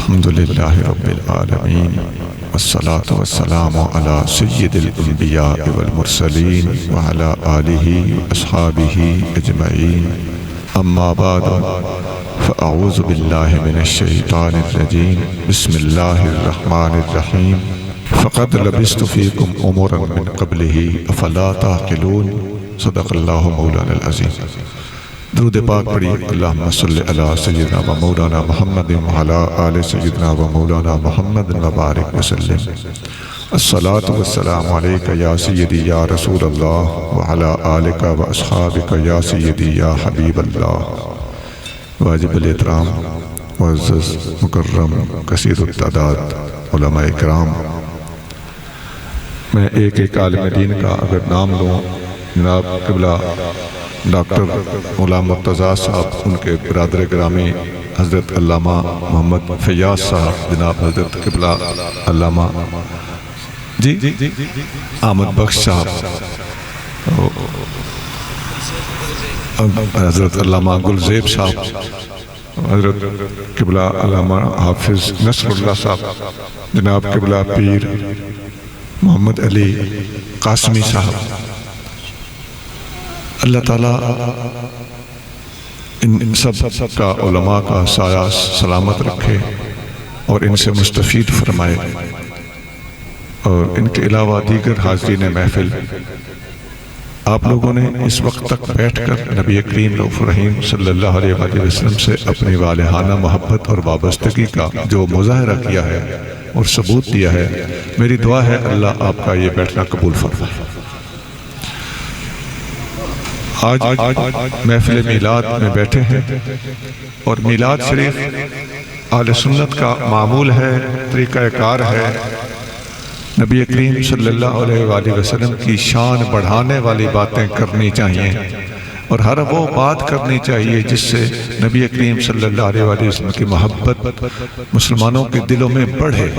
الحمدللہ رب العالمین والصلاة والسلام علی سید الانبیاء والمرسلین وعلی آلہ واصحابہ اجمعین اما بعد فاعوذ باللہ من الشیطان الرجیم بسم اللہ الرحمن الرحیم فقد لبثت فیکم امرا من قبلہ افلا تعقلون صدق اللہ مولانا العظیم۔ درود پاک پڑھی اللہم صلی علی سیدنا و مولانا محمد وعلی آل سیدنا و مولانا محمد وبارک وسلم۔ الصلاة والسلام علیکہ یا سیدی یا رسول اللہ وعلی آلکہ و اصحابکہ یا سیدی یا حبیب اللہ۔ واجب الاحترام معزز مکرم کثیر التعداد علماء اکرام، میں ایک عالم دین کا اگر نام لوں، جناب قبلہ ڈاکٹر غلام مرتضیٰ صاحب، ان کے برادر گرامی حضرت علامہ محمد فیاض صاحب، جناب حضرت قبلہ علامہ احمد بخش صاحب، حضرت علامہ گلزیب صاحب، حضرت قبلہ علامہ حافظ نصر اللہ صاحب، جناب قبلہ پیر محمد علی قاسمی صاحب، اللہ تعالیٰ ان سب کا علماء کا سایہ سلامت رکھے اور ان سے مستفید فرمائے، اور ان کے علاوہ دیگر حاضرین محفل، آپ لوگوں نے اس وقت تک بیٹھ کر نبی کریم رؤوف رحیم صلی اللہ علیہ وآلہ وسلم سے اپنی والہانہ محبت اور وابستگی کا جو مظاہرہ کیا ہے اور ثبوت دیا ہے، میری دعا ہے اللہ آپ کا یہ بیٹھنا قبول فرمائے۔ آج محفل میلاد میں بیٹھے ہیں، اور میلاد شریف اہل سنت کا معمول ہے، طریقہ کار ہے۔ نبی کریم صلی اللہ علیہ وآلہ وسلم کی شان بڑھانے والی باتیں کرنی چاہیے، اور ہر وہ بات کرنی چاہیے جس سے نبی کریم صلی اللہ علیہ وآلہ وسلم کی محبت مسلمانوں کے دلوں میں بڑھے۔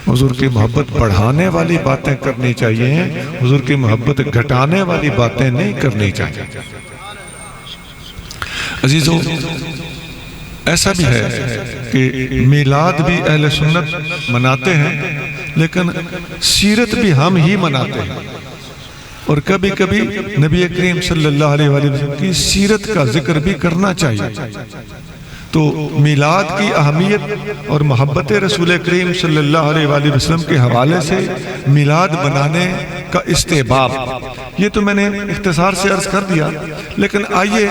حضور کی محبت بڑھانے والی باتیں کرنی چاہیے، حضور کی محبت گھٹانے والی باتیں نہیں کرنی چاہیے۔ عزیزو، ایسا بھی ہے کہ میلاد بھی اہل سنت مناتے ہیں، لیکن سیرت بھی ہم ہی مناتے ہیں، اور کبھی کبھی نبی کریم صلی اللہ علیہ وسلم کی سیرت کا ذکر بھی کرنا چاہیے۔ تو میلاد کی اہمیت اور محبت رسول کریم صلی اللہ علیہ وآلہ وسلم کے حوالے سے میلاد منانے کا استحباب، یہ تو میں نے اختصار سے عرض کر دیا، لیکن آئیے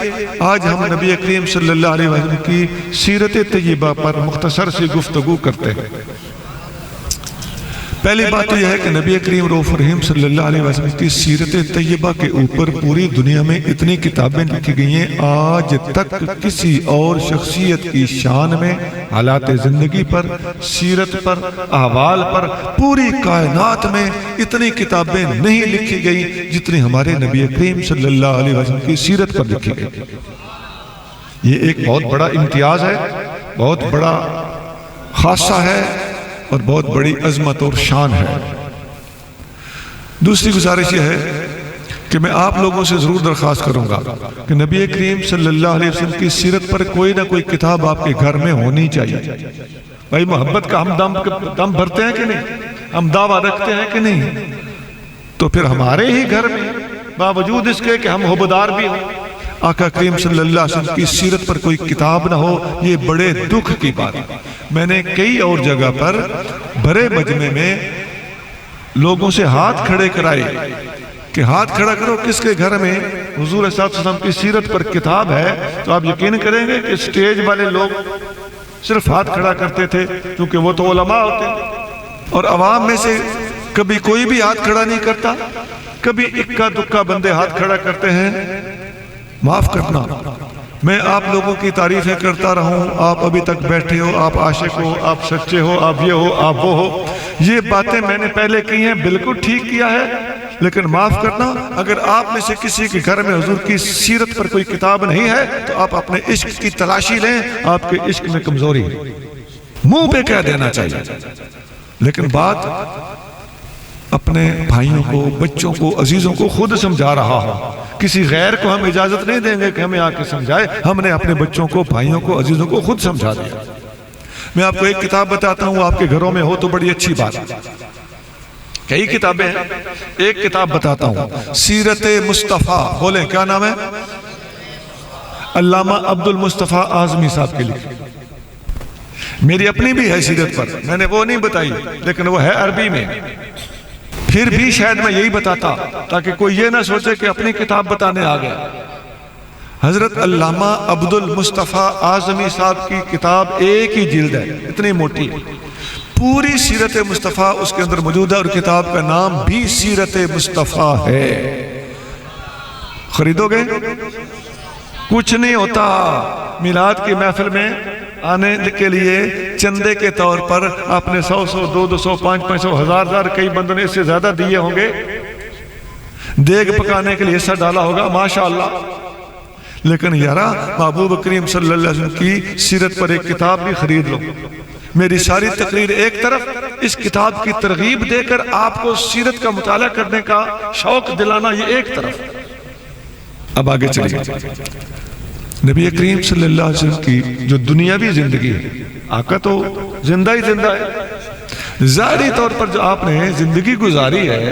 آج ہم نبی کریم صلی اللہ علیہ وسلم کی سیرت طیبہ پر مختصر سی گفتگو کرتے ہیں۔ پہلی بات تو یہ ہے کہ نبی کریم رؤوف رحیم صلی اللہ علیہ وسلم کی سیرت طیبہ کے اوپر پوری دنیا میں اتنی کتابیں لکھی گئی ہیں، آج تک کسی اور شخصیت کی شان میں، حالات زندگی پر، سیرت پر، احوال پر، پوری کائنات میں اتنی کتابیں نہیں لکھی گئی جتنی ہمارے نبی کریم صلی اللہ علیہ وسلم کی سیرت پر لکھی گئی۔ یہ ایک بہت بڑا امتیاز ہے، بہت بڑا خاصہ ہے، اور بہت بڑی عظمت اور شان ہے۔ دوسری گزارش یہ ہے کہ میں آپ لوگوں سے ضرور درخواست کروں گا کہ نبی کریم صلی اللہ علیہ وسلم کی سیرت پر کوئی نہ کوئی کتاب آپ کے گھر میں ہونی چاہیے۔ بھائی، محبت کا ہم دم بھرتے ہیں کہ نہیں؟ ہم دعویٰ رکھتے ہیں کہ نہیں؟ تو پھر ہمارے ہی گھر میں باوجود اس کے کہ ہم حبدار بھی ہوں، آقا کریم صلی اللہ علیہ وسلم کی سیرت پر کوئی کتاب نہ ہو، یہ بڑے دکھ کی بات ہے۔ میں نے کئی اور جگہ پر بڑے مجمع میں لوگوں سے ہاتھ کھڑے کرائے کہ ہاتھ کھڑا کرو کس کے گھر میں حضور صلی اللہ علیہ وسلم کی سیرت پر کتاب ہے، تو آپ یقین کریں گے کہ سٹیج والے لوگ صرف ہاتھ کھڑا کرتے تھے، کیونکہ وہ تو علماء ہوتے ہیں، اور عوام میں سے کبھی کوئی بھی ہاتھ کھڑا نہیں کرتا، کبھی اکا دکا بندے ہاتھ کھڑا کرتے ہیں۔ معاف کرنا، میں آپ لوگوں کی تعریفیں کرتا رہوں، آپ ابھی تک بیٹھے ہو، آپ عاشق ہو، آپ سچے ہو، آپ یہ ہو، آپ وہ ہو، یہ باتیں میں نے پہلے کی ہیں، بالکل ٹھیک کیا ہے، لیکن معاف کرنا، اگر آپ میں سے کسی کے گھر میں حضور کی سیرت پر کوئی کتاب نہیں ہے تو آپ اپنے عشق کی تلاشی لیں، آپ کے عشق میں کمزوری ہے، منہ پہ کہہ دینا چاہیے، لیکن بات اپنے بھائیوں کو، بچوں کو، عزیزوں کو خود سمجھا رہا ہوں، کسی غیر کو ہم اجازت نہیں دیں گے کہ ہمیں آ کے سمجھائے، ہم نے اپنے بچوں کو، بھائیوں کو، عزیزوں کو خود سمجھا دیا۔ میں آپ کو ایک کتاب بتاتا ہوں، آپ کے گھروں میں ہو تو بڑی اچھی بات، کئی کتابیں ہیں، ایک کتاب بتاتا ہوں، سیرت مصطفیٰ، بولیں کیا نام ہے؟ علامہ عبد المصطفیٰ اعظمی صاحب کے لکھی، میری اپنی بھی ہے سیرت پر، میں نے وہ نہیں بتائی لیکن وہ ہے عربی میں، پھر بھی شاید میں یہی بتاتا تاکہ کوئی یہ نہ سوچے کہ اپنی کتاب بتانے آ گیا۔ حضرت علامہ عبد المصطفیٰ اعظمی صاحب کی کتاب ایک ہی جلد ہے، اتنی موٹی ہے، پوری سیرت مصطفیٰ اس کے اندر موجود ہے، اور کتاب کا نام بھی سیرت مصطفیٰ ہے۔ خریدو گے؟ کچھ نہیں ہوتا، میلاد کی محفل میں آنے کے لیے چندے کے طور پر آپ نے 100 200 500 1000 کئی بندوں نے اس سے زیادہ دیے ہوں گے، دیگ پکانے کے لیے حصہ ڈالا ہوگا، ماشاءاللہ، لیکن یارا محبوب کریم صلی اللہ علیہ وسلم کی سیرت پر ایک کتاب بھی خرید لو۔ میری ساری تقریر ایک طرف، اس کتاب کی ترغیب دے کر آپ کو سیرت کا مطالعہ کرنے کا شوق دلانا یہ ایک طرف۔ اب آگے چلیے، نبی کریم صلی اللہ علیہ وسلم کی جو دنیاوی زندگی ہے، آقا تو زندہ ہی زندہ ہے، ظاہری طور پر جو آپ نے زندگی گزاری ہے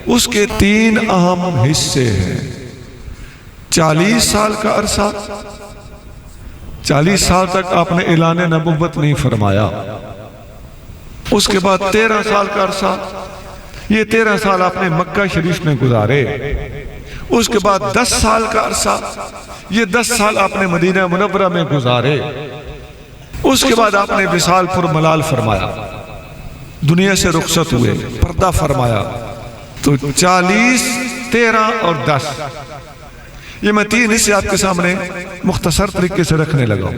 اس کے 3 اہم حصے ہیں۔ 40 سال کا عرصہ، 40 سال تک آپ نے اعلان نبوت نہیں فرمایا، اس کے بعد 13 سال کا عرصہ، یہ 13 سال آپ نے مکہ شریف میں گزارے، اس کے بعد 10 سال کا عرصہ، یہ 10 سال آپ نے مدینہ منورہ میں گزارے، اس کے بعد آپ نے وصال پر ملال فرمایا، دنیا سے رخصت ہوئے، پردہ فرمایا۔ تو 40 13 اور 10، یہ میں 3 حصے آپ کے سامنے مختصر طریقے سے رکھنے لگا ہوں۔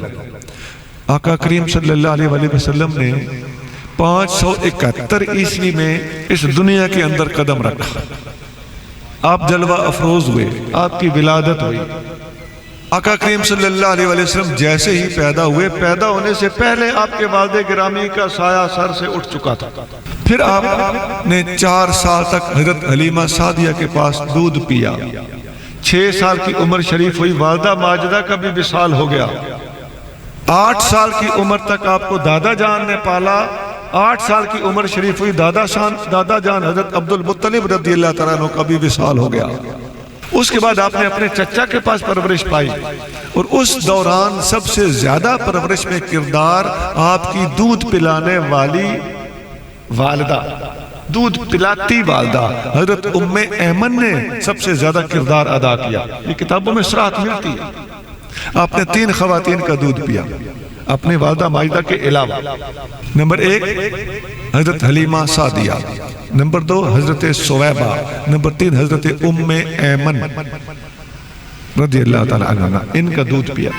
آقا کریم صلی اللہ علیہ وآلہ وسلم نے 571 عیسوی میں اس دنیا کے اندر قدم رکھا، آپ جلوہ افروز ہوئے، آپ کی ولادت ہوئی۔ آقا کریم صلی اللہ علیہ وآلہ وسلم جیسے ہی پیدا ہوئے، پیدا ہونے سے پہلے آپ کے والد گرامی کا سایہ سر سے اٹھ چکا تھا۔ پھر آپ نے 4 سال تک حضرت حلیمہ سعدیہ کے پاس دودھ پیا، 6 سال کی عمر شریف ہوئی، والدہ ماجدہ کا بھی وصال ہو گیا، 8 سال کی عمر تک آپ کو دادا جان نے پالا، 8 سال کی عمر شریف ہوئی، دادا جان حضرت عبد المطلب رضی اللہ تعالیٰ عنہ کا بھی وصال ہو گیا۔ اس کے بعد آپ نے اپنے چچا کے پاس پرورش پائی، اور اس دوران سب سے زیادہ پرورش میں کردار آپ کی دودھ پلانے والی والدہ، دودھ پلاتی والدہ حضرت ام ایمن نے سب سے زیادہ کردار ادا کیا۔ یہ کتابوں میں صراحت ملتی ہے۔ آپ نے 3 خواتین کا دودھ پیا اپنے والدہ ماجدہ کے علاوہ۔ نمبر 1 حضرت حلیمہ سعدیہ، نمبر 2 حضرت سویبہ، نمبر 3 حضرت ام ایمن رضی اللہ تعالیٰ عنہ، ان کا دودھ پیا۔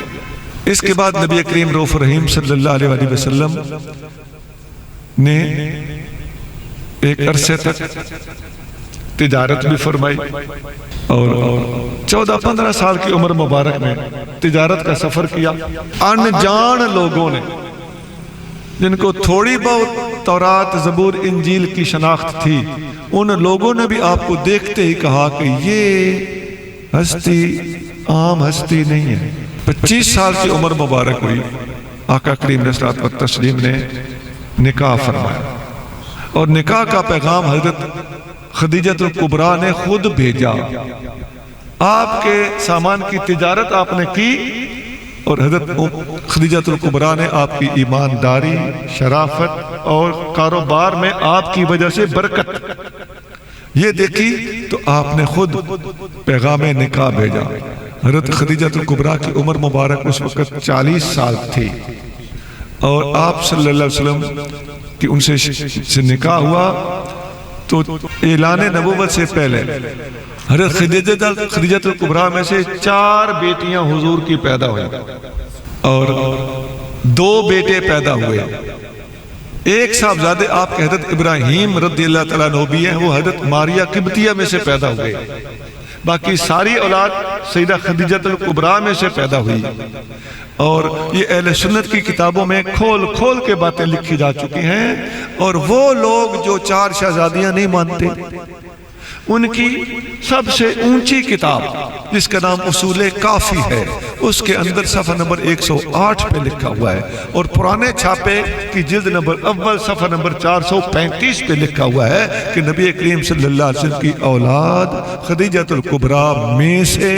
اس کے بعد نبی کریم رؤوف رحیم صلی اللہ علیہ وآلہ وسلم نے ایک عرصے تک تجارت بھی فرمائی، اور 14-15 سال کی عمر مبارک میں تجارت کا سفر کیا۔ انجان لوگوں نے، جن کو تھوڑی بہت تورات زبور انجیل کی شناخت تھی، ان لوگوں نے بھی آپ کو دیکھتے ہی کہا کہ یہ ہستی عام ہستی نہیں ہے۔ 25 سال کی عمر مبارک ہوئی، آقا کریم علیہ الصلوۃ والتسلیم نے نکاح فرمایا، اور نکاح کا پیغام حضرت خدیجہ الکبریٰ نے خود بھیجا۔ آپ کے سامان کی تجارت آپ نے کی، اور حضرت خدیجہ الکبریٰ نے آپ کی ایمانداری، شرافت اور کاروبار میں آپ کی وجہ سے برکت یہ دیکھی، تو آپ نے خود پیغام نکاح بھیجا۔ حضرت خدیجہ الکبریٰ کی عمر مبارک اس وقت 40 سال تھی، اور آپ صلی اللہ علیہ وسلم کی ان سے نکاح ہوا تو اعلان نبوت سے پہلے حضرت خدیجہ الکبریٰ میں سے 4 بیٹیاں حضور کی پیدا ہوئی، اور 2 بیٹے پیدا ہوئے۔ ایک صاحبزادے آپ کے حضرت ابراہیم رضی اللہ تعالیٰ عنہ بھی ہیں، وہ حضرت ماریہ قبطیہ میں سے پیدا ہوئے۔ باقی ساری اولاد سیدہ خدیجہ الکبریٰ میں سے پیدا ہوئی، اور یہ اہل سنت کی کتابوں میں کھول کھول کے باتیں لکھی جا چکی ہیں۔ اور وہ لوگ جو 4 شہزادیاں نہیں مانتے، ان کی سب سے اونچی کتاب جس کا نام اصول کافی ہے، اس کے اندر صفحہ نمبر 108 پہ لکھا ہوا ہے، اور پرانے چھاپے کی جلد نمبر اول صفحہ نمبر 435 پہ لکھا ہوا ہے کہ نبی کریم صلی اللہ علیہ وسلم کی اولاد خدیجۃ الکبریٰ میں سے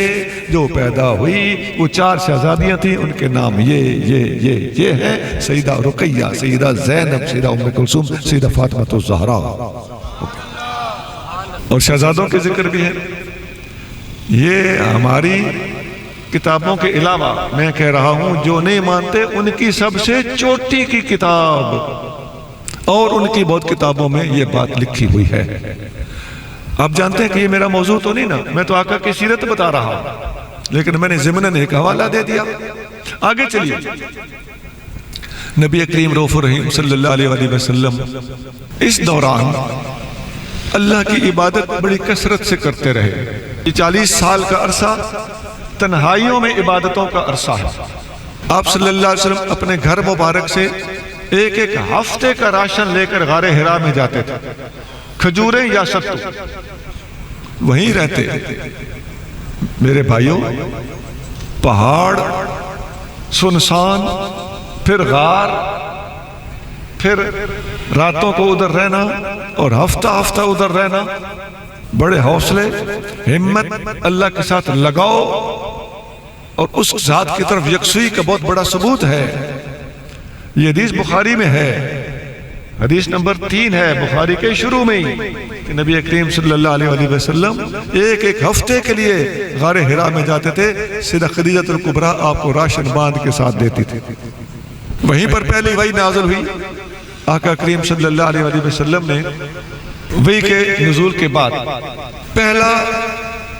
جو پیدا ہوئی وہ 4 شہزادیاں تھیں، ان کے نام یہ ہیں: سیدہ رقیہ، سیدہ زینب، سیدہ ام کلثوم، سیدہ فاطمہ الزہرا۔ اور شہزادوں کے ذکر بھی ہے۔ یہ ہماری کتابوں کے علاوہ میں کہہ رہا ہوں جو نہیں مانتے ان کی سب سے چوٹی کی کتاب، اور ان کی بہت کتابوں میں یہ بات لکھی ہوئی ہے۔ آپ جانتے ہیں کہ یہ میرا موضوع تو نہیں نا، میں تو آقا کی سیرت بتا رہا ہوں، لیکن میں نے ضمناً ایک حوالہ دے دیا۔ آگے چلیے۔ نبی کریم رؤوف الرحیم صلی اللہ علیہ وسلم اس دوران اللہ کی عبادت بڑی کثرت سے کرتے رہے۔ یہ 40 سال کا عرصہ تنہائیوں میں عبادتوں کا عرصہ ہے۔ آپ صلی اللہ علیہ وسلم اپنے گھر مبارک سے ایک ہفتے کا راشن لے کر غار حرا میں جاتے تھے، کھجوریں یا ستو، وہیں رہتے۔ میرے بھائیوں، پہاڑ، سنسان، پھر غار، پھر راتوں کو ادھر رہنا اور ہفتہ ہفتہ ادھر رہنا، بڑے حوصلے، ہمت، اللہ کے ساتھ لگاؤ اور اس ذات کی طرف یکسوئی کا بہت بڑا ثبوت ہے۔ یہ حدیث بخاری میں ہے، حدیث نمبر 3 ہے بخاری کے شروع میں ہی، کہ نبی کریم صلی اللہ علیہ وسلم ایک ہفتے کے لیے غار حرا میں جاتے تھے۔ سیدہ خدیجۃ الکبریٰ آپ کو راشن باندھ کے ساتھ دیتی تھی۔ وہیں پر پہلی وحی نازل ہوئی۔ آقا کریم صلی اللہ علیہ وسلم نے وحی کے نزول کے بعد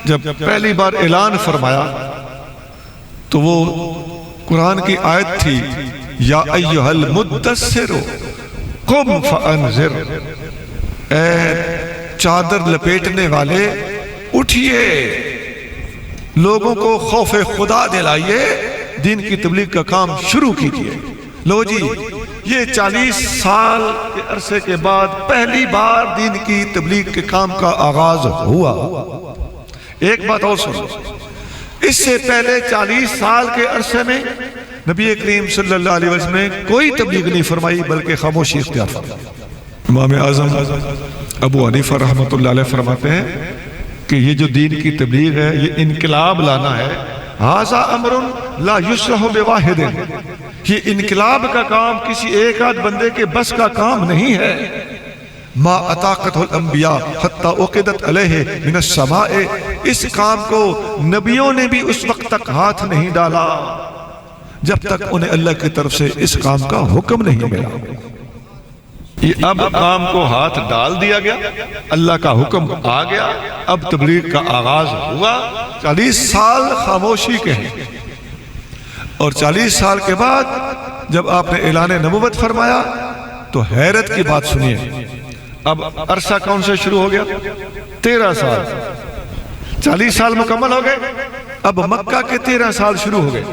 جب پہلی بار اعلان فرمایا تو وہ قرآن کی آیت تھی: یا ایھا المدثر قم فانذر، اے چادر لپیٹنے والے اٹھئے، لوگوں کو خوف خدا دلائیے، دین کی تبلیغ کا کام شروع کیجئے۔ لو جی، یہ 40 سال کے عرصے کے بعد پہلی بار دین کی تبلیغ کے کام کا آغاز ہوا۔ ایک بات اور سنو، اس سے پہلے 40 سال کے عرصے میں نبی کریم صلی اللہ علیہ وسلم نے کوئی تبلیغ نہیں فرمائی، بلکہ خاموشی اختیار فرمائی۔ امام اعظم ابو حنیفہ رحمۃ اللہ علیہ فرماتے ہیں کہ یہ جو دین کی تبلیغ ہے، یہ انقلاب لانا ہے۔ ھذا امر لا یصلح بواحد، یہ انقلاب کا کام کسی ایک آدھ بندے کے بس کا کام نہیں ہے۔ ما اطاقت الانبیاء حتی عقدت علیہ من السماء، اس کام کو نبیوں نے بھی اس وقت تک ہاتھ نہیں ڈالا جب تک انہیں اللہ کی طرف سے اس کام کا حکم نہیں ملا۔ یہ اب کام کو ہاتھ ڈال دیا گیا، اللہ کا حکم آ گیا، اب تبلیغ کا آغاز ہوا۔ 40 سال خاموشی کے ہیں، اور 40 سال کے بعد جب آپ نے اعلان نبوت فرمایا تو حیرت کی بات سنیے۔ اب عرصہ کون سے شروع ہو گیا؟ 13 سال۔ 40 سال مکمل ہو گئے، اب مکہ کے 13 سال شروع ہو گئے۔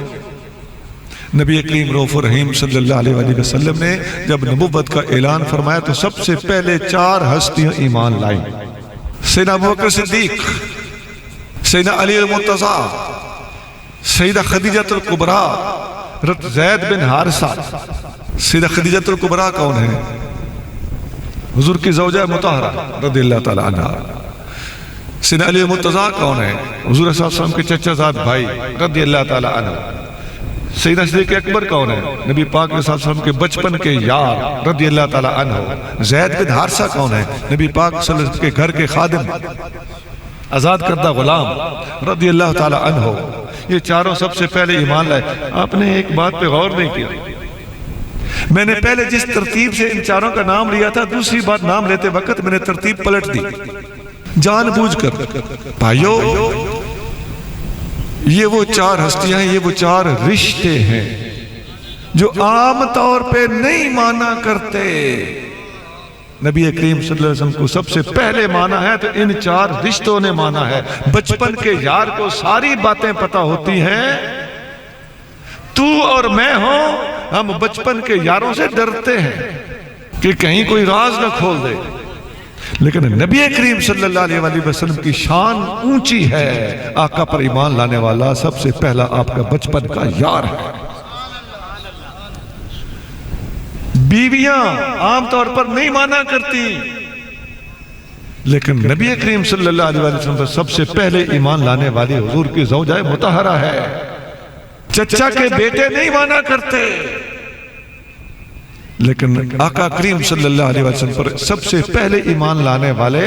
نبی کریم رؤوف الرحیم صلی اللہ علیہ وسلم نے جب نبوت کا اعلان فرمایا تو سب سے پہلے 4 ہستیاں ایمان لائیں: سیدنا ابوبکر صدیق، سیدنا علی المرتضیٰ، سیدہ خدیجۃ الکبریٰ، زید بن حارثہ۔ سیدہ خدیجۃ الکبریٰ کون ہے؟ حضور کی زوجہ مطہرہ رضی اللہ تعالی عنہ۔ سیدنا علی المرتضیٰ کون ہے؟ حضور صلی اللہ علیہ وسلم کے چچا زاد بھائی رضی اللہ تعالی عنہ۔ سیدنا صدیق اکبر کون ہے؟ نبی پاک صلی اللہ علیہ وسلم کے بچپن کے یار رضی اللہ تعالی عنہ۔ زید بن حارثہ کون ہے؟ نبی پاک صلی اللہ علیہ وسلم کے گھر کے خادم، آزاد کردہ غلام رضی اللہ تعالی عنہ۔ یہ چاروں سب سے پہلے ایمان لائے۔ آپ نے ایک بات پہ غور نہیں کیا، میں نے پہلے جس ترتیب سے ان چاروں کا نام لیا تھا، دوسری بات نام لیتے وقت میں نے ترتیب پلٹ دی جان بوجھ کر۔ بھائیو، یہ وہ 4 ہستیاں ہیں، یہ وہ 4 رشتے ہیں جو عام طور پہ نہیں مانا کرتے۔ نبی کریم صلی اللہ علیہ وسلم کو سب سے پہلے مانا ہے تو ان 4 رشتوں نے مانا ہے۔ بچپن کے یار کو ساری باتیں پتہ ہوتی ہیں، تو اور میں ہوں، ہم بچپن کے یاروں سے ڈرتے ہیں کہ کہیں کوئی راز نہ کھول دے، لیکن نبی کریم صلی اللہ علیہ وسلم کی شان اونچی ہے. آقا پر ایمان لانے والا سب سے پہلا آپ کا بچپن کا یار ہے. بیویاں عام طور پر نہیں مانا کرتی، لیکن نبی کریم صلی اللہ علیہ وسلم پر سب سے پہلے ایمان لانے والی حضور کی زوجہ مطہرہ ہے. چچا کے بیٹے نہیں مانا کرتے، لیکن آقا کریم صلی اللہ علیہ وسلم پر سب سے پہلے ایمان لانے والے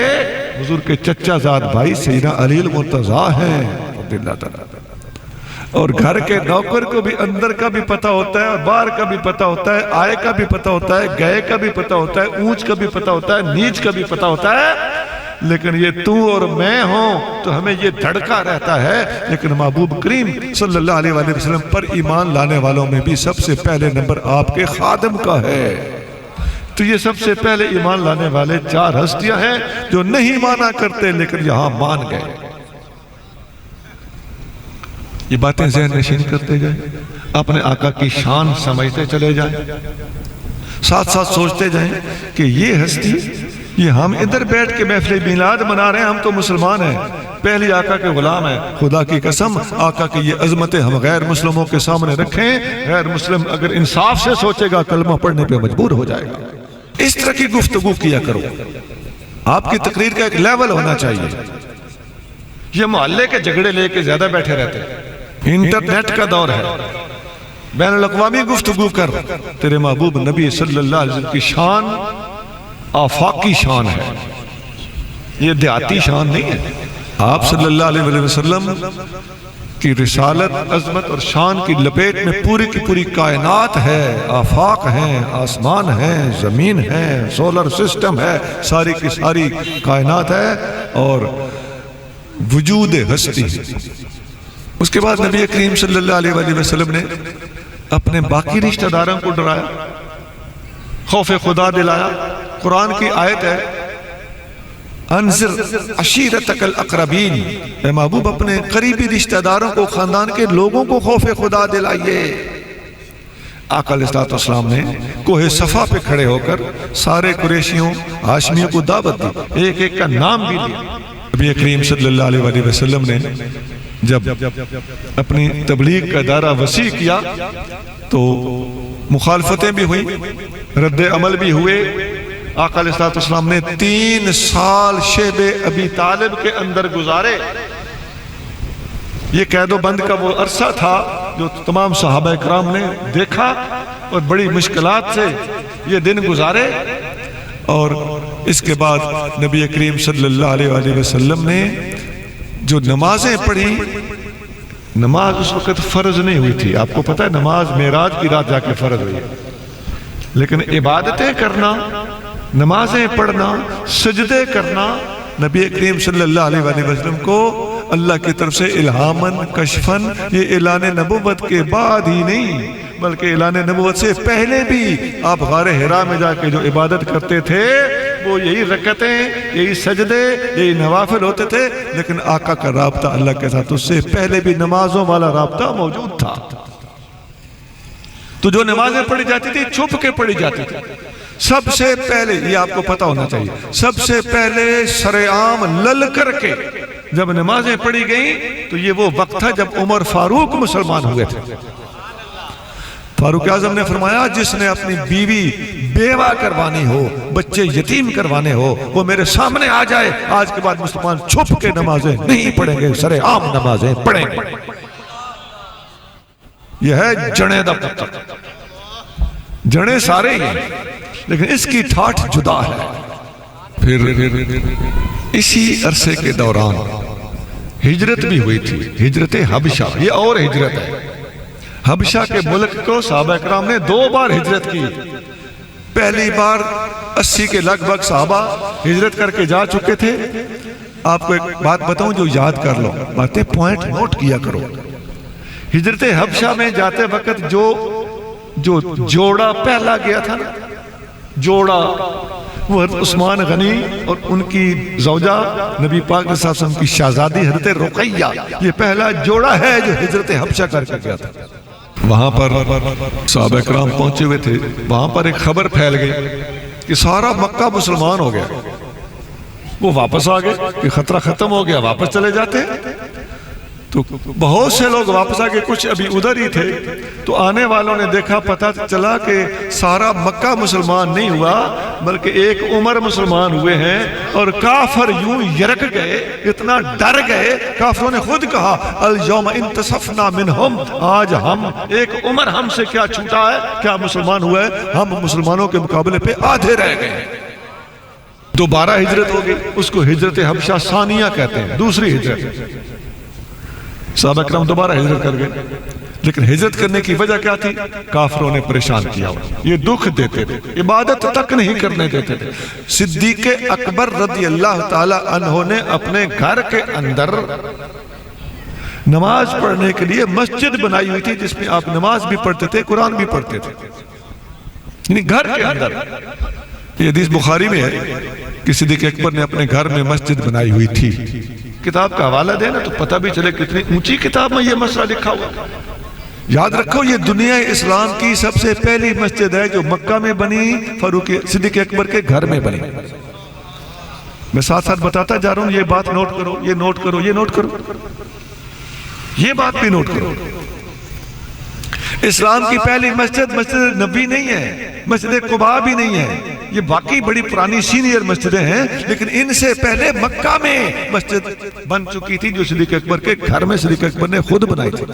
حضور کے چچا زاد بھائی سیدنا علی المرتضیٰ ہیں رضی اللہ تعالیٰ. اور گھر کے نوکر کو بھی اندر کا بھی پتہ ہوتا ہے اور باہر کا بھی پتہ ہوتا ہے، آئے کا بھی پتہ ہوتا ہے، گئے کا بھی پتہ ہوتا ہے، اونچ کا بھی پتہ ہوتا ہے، نیچ کا بھی پتہ ہوتا ہے. لیکن یہ تو اور میں ہوں تو ہمیں یہ دھڑکا رہتا ہے. لیکن محبوب کریم صلی اللہ علیہ وسلم پر ایمان لانے والوں میں بھی سب سے پہلے نمبر آپ کے خادم کا ہے. تو یہ سب سے پہلے ایمان لانے والے 4 ہستیاں ہیں جو نہیں مانا کرتے لیکن یہاں مان گئے. یہ باتیں ذہن نشین کرتے جائیں، اپنے آقا کی شان سمجھتے چلے جائیں، ساتھ ساتھ سوچتے جائیں کہ یہ ہستی، یہ ہم ادھر بیٹھ کے محفل میلاد منا رہے ہیں، ہم تو مسلمان ہیں، پہلی آقا کے غلام ہیں. خدا کی قسم آقا کی یہ عظمتیں ہم غیر مسلموں کے سامنے رکھیں، غیر مسلم اگر انصاف سے سوچے گا کلمہ پڑھنے پہ مجبور ہو جائے گا. اس طرح کی گفتگو کیا کرو. آپ کی تقریر کا ایک لیول ہونا چاہیے. یہ محلے کے جھگڑے لے کے زیادہ بیٹھے رہتے ہیں. انٹرنیٹ کا دور ہے، بین الاقوامی گفتگو کر. تیرے محبوب نبی صلی اللہ علیہ وسلم کی شان آفاقی شان ہے، یہ دیہاتی شان نہیں ہے. آپ صلی اللہ علیہ وسلم کی رسالت، عظمت اور شان کی لپیٹ میں پوری کی پوری کائنات ہے. آفاق ہیں، آسمان ہیں، زمین ہے، سولر سسٹم ہے، ساری کی ساری کائنات ہے اور وجود ہستی. اس کے بعد نبی کریم صلی اللہ علیہ وسلم نے اپنے باقی رشتہ داروں کو ڈرایا، خوف خدا دلایا. قرآن کی آیت ہے انذر عشیرتک الاقربین، اے محبوب اپنے قریبی رشتہ داروں کو، خاندان کے لوگوں کو خوف خدا دلائیے. آقا علیہ السلام نے کوہ صفا پہ کھڑے ہو کر سارے قریشیوں ہاشمیوں کو دعوت دی، ایک ایک کا نام بھی لیا. نبی کریم صلی اللہ علیہ وسلم نے جب اپنی تبلیغ کا دائرہ وسیع کیا تو مخالفتیں بھی ہوئیں، رد عمل بھی ہوئے. آقا علیہ السلام نے 3 سال شیب ابی طالب کے اندر گزارے. یہ قید و بند کا وہ عرصہ تھا جو تمام صحابہ کرام نے دیکھا اور بڑی مشکلات سے یہ دن گزارے. اور اس کے بعد نبی کریم صلی اللہ علیہ وسلم نے جو نمازیں پڑھی، نماز اس وقت فرض نہیں ہوئی تھی. آپ کو پتہ ہے نماز معراج کی رات جا کے فرض ہوئی، لیکن عبادتیں کرنا، نمازیں پڑھنا، سجدے کرنا نبی کریم صلی اللہ علیہ وسلم کو اللہ کی طرف سے الہاماً کشفاً، یہ اعلان نبوت کے بعد ہی نہیں بلکہ اعلان نبوت سے پہلے بھی آپ غار حرا میں جا کے جو عبادت کرتے تھے وہ یہی رکعتیں، یہی سجدے، یہی نوافل ہوتے تھے. لیکن آقا کا رابطہ اللہ کے ساتھ اس سے پہلے بھی نمازوں والا رابطہ موجود تھا. تو جو نمازیں پڑھی جاتی تھی چھپ کے پڑھی جاتی تھی. سب سے پہلے یہ آپ کو پتہ ہونا چاہیے، سب سے پہلے سرعام لل کر کے جب نمازیں پڑھی گئیں تو یہ وہ وقت تھا جب عمر فاروق مسلمان ہوئے تھے. فاروق اعظم نے فرمایا جس نے اپنی بیوی بیوہ کروانی ہو، بچے یتیم کروانے ہو، وہ میرے سامنے آ جائے. آج کے بعد مسلمان چھپ کے نمازیں نہیں پڑھیں گے، سرعام نمازیں پڑھیں گے. یہ ہے جنے دا پتر. جنے سارے ہی ہیں لیکن اس کی ٹھاٹھ جدا ہے. پھر اسی عرصے کے دوران ہجرت بھی ہوئی تھی، ہجرت حبشہ. یہ اور ہجرت ہے. حبشہ کے ملک کو صحابہ کرام نے 2 بار ہجرت کی. پہلی بار 80 کے لگ بھگ صحابہ ہجرت کر کے جا چکے تھے. آپ کو ایک بات بتاؤں جو یاد کر لو، باتیں پوائنٹ نوٹ کیا کرو. ہجرت حبشہ میں جاتے وقت جو جوڑا پہلا گیا تھا نا، جوڑا وہ حضرت عثمان غنی اور ان کی زوجہ نبی پاک صلی اللہ علیہ وسلم کی شہزادی حضرت رقیہ، یہ پہلا جوڑا ہے جو ہجرت حبشہ کر کے گیا تھا. وہاں پر صحابہ کرام پہنچے ہوئے تھے. وہاں پر ایک خبر پھیل گئی کہ سارا مکہ مسلمان ہو گیا. وہ واپس آ گئے کہ خطرہ ختم ہو گیا، واپس چلے جاتے ہیں۔ تو بہت سے لوگ واپس آ گئے، کچھ ابھی ادھر ہی تھے۔ تو آنے والوں نے دیکھا، پتہ چلا کہ سارا مکہ مسلمان نہیں ہوا بلکہ ایک عمر مسلمان ہوئے ہیں، اور کافر یوں یرک گئے، اتنا ڈر گئے، کافروں نے خود کہا الیوم انتصفنا منہم، آج ہم ایک عمر ہم سے کیا چھوٹا ہے، کیا مسلمان ہوا ہے، ہم مسلمانوں کے مقابلے پہ آدھے رہ گئے ہیں۔ دوبارہ ہجرت ہو گئی، اس کو ہجرت حبشہ ثانیہ کہتے ہیں، دوسری ہجرت۔ صحابہ کرام دوبارہ ہجرت کر گئے، لیکن ہجرت کرنے کی وجہ کیا تھی؟ کافروں نے پریشان کیا، یہ دکھ دیتے تھے، عبادت تک نہیں کرنے دیتے تھے۔ صدیق اکبر رضی اللہ تعالی عنہ نے اپنے گھر کے اندر نماز پڑھنے کے لیے مسجد بنائی ہوئی تھی، جس میں آپ نماز بھی پڑھتے تھے، قرآن بھی پڑھتے تھے، یعنی گھر کے اندر۔ یہ حدیث بخاری میں ہے کہ صدیق اکبر نے اپنے گھر میں مسجد بنائی ہوئی تھی۔ کتاب کا حوالہ دے نا تو پتہ بھی چلے کتنی اونچی کتاب میں یہ مسئلہ لکھا ہوا۔ یاد رکھو، یہ دنیا اسلام کی سب سے پہلی مسجد ہے جو مکہ میں بنی، فاروق صدیق اکبر کے گھر میں بنی۔ میں ساتھ ساتھ بتاتا جا رہا ہوں، یہ بات نوٹ کرو، یہ نوٹ کرو، یہ نوٹ کرو، یہ بات بھی نوٹ کرو۔ اسلام کی پہلی مسجد مسجد نبی نہیں ہے، مسجد قباء بھی نہیں ہے، یہ باقی بڑی پرانی سینئر مسجدیں ہیں، لیکن ان سے پہلے مکہ میں مسجد بن چکی تھی جو صدیق اکبر کے گھر میں صدیق اکبر نے خود بنائی تھی۔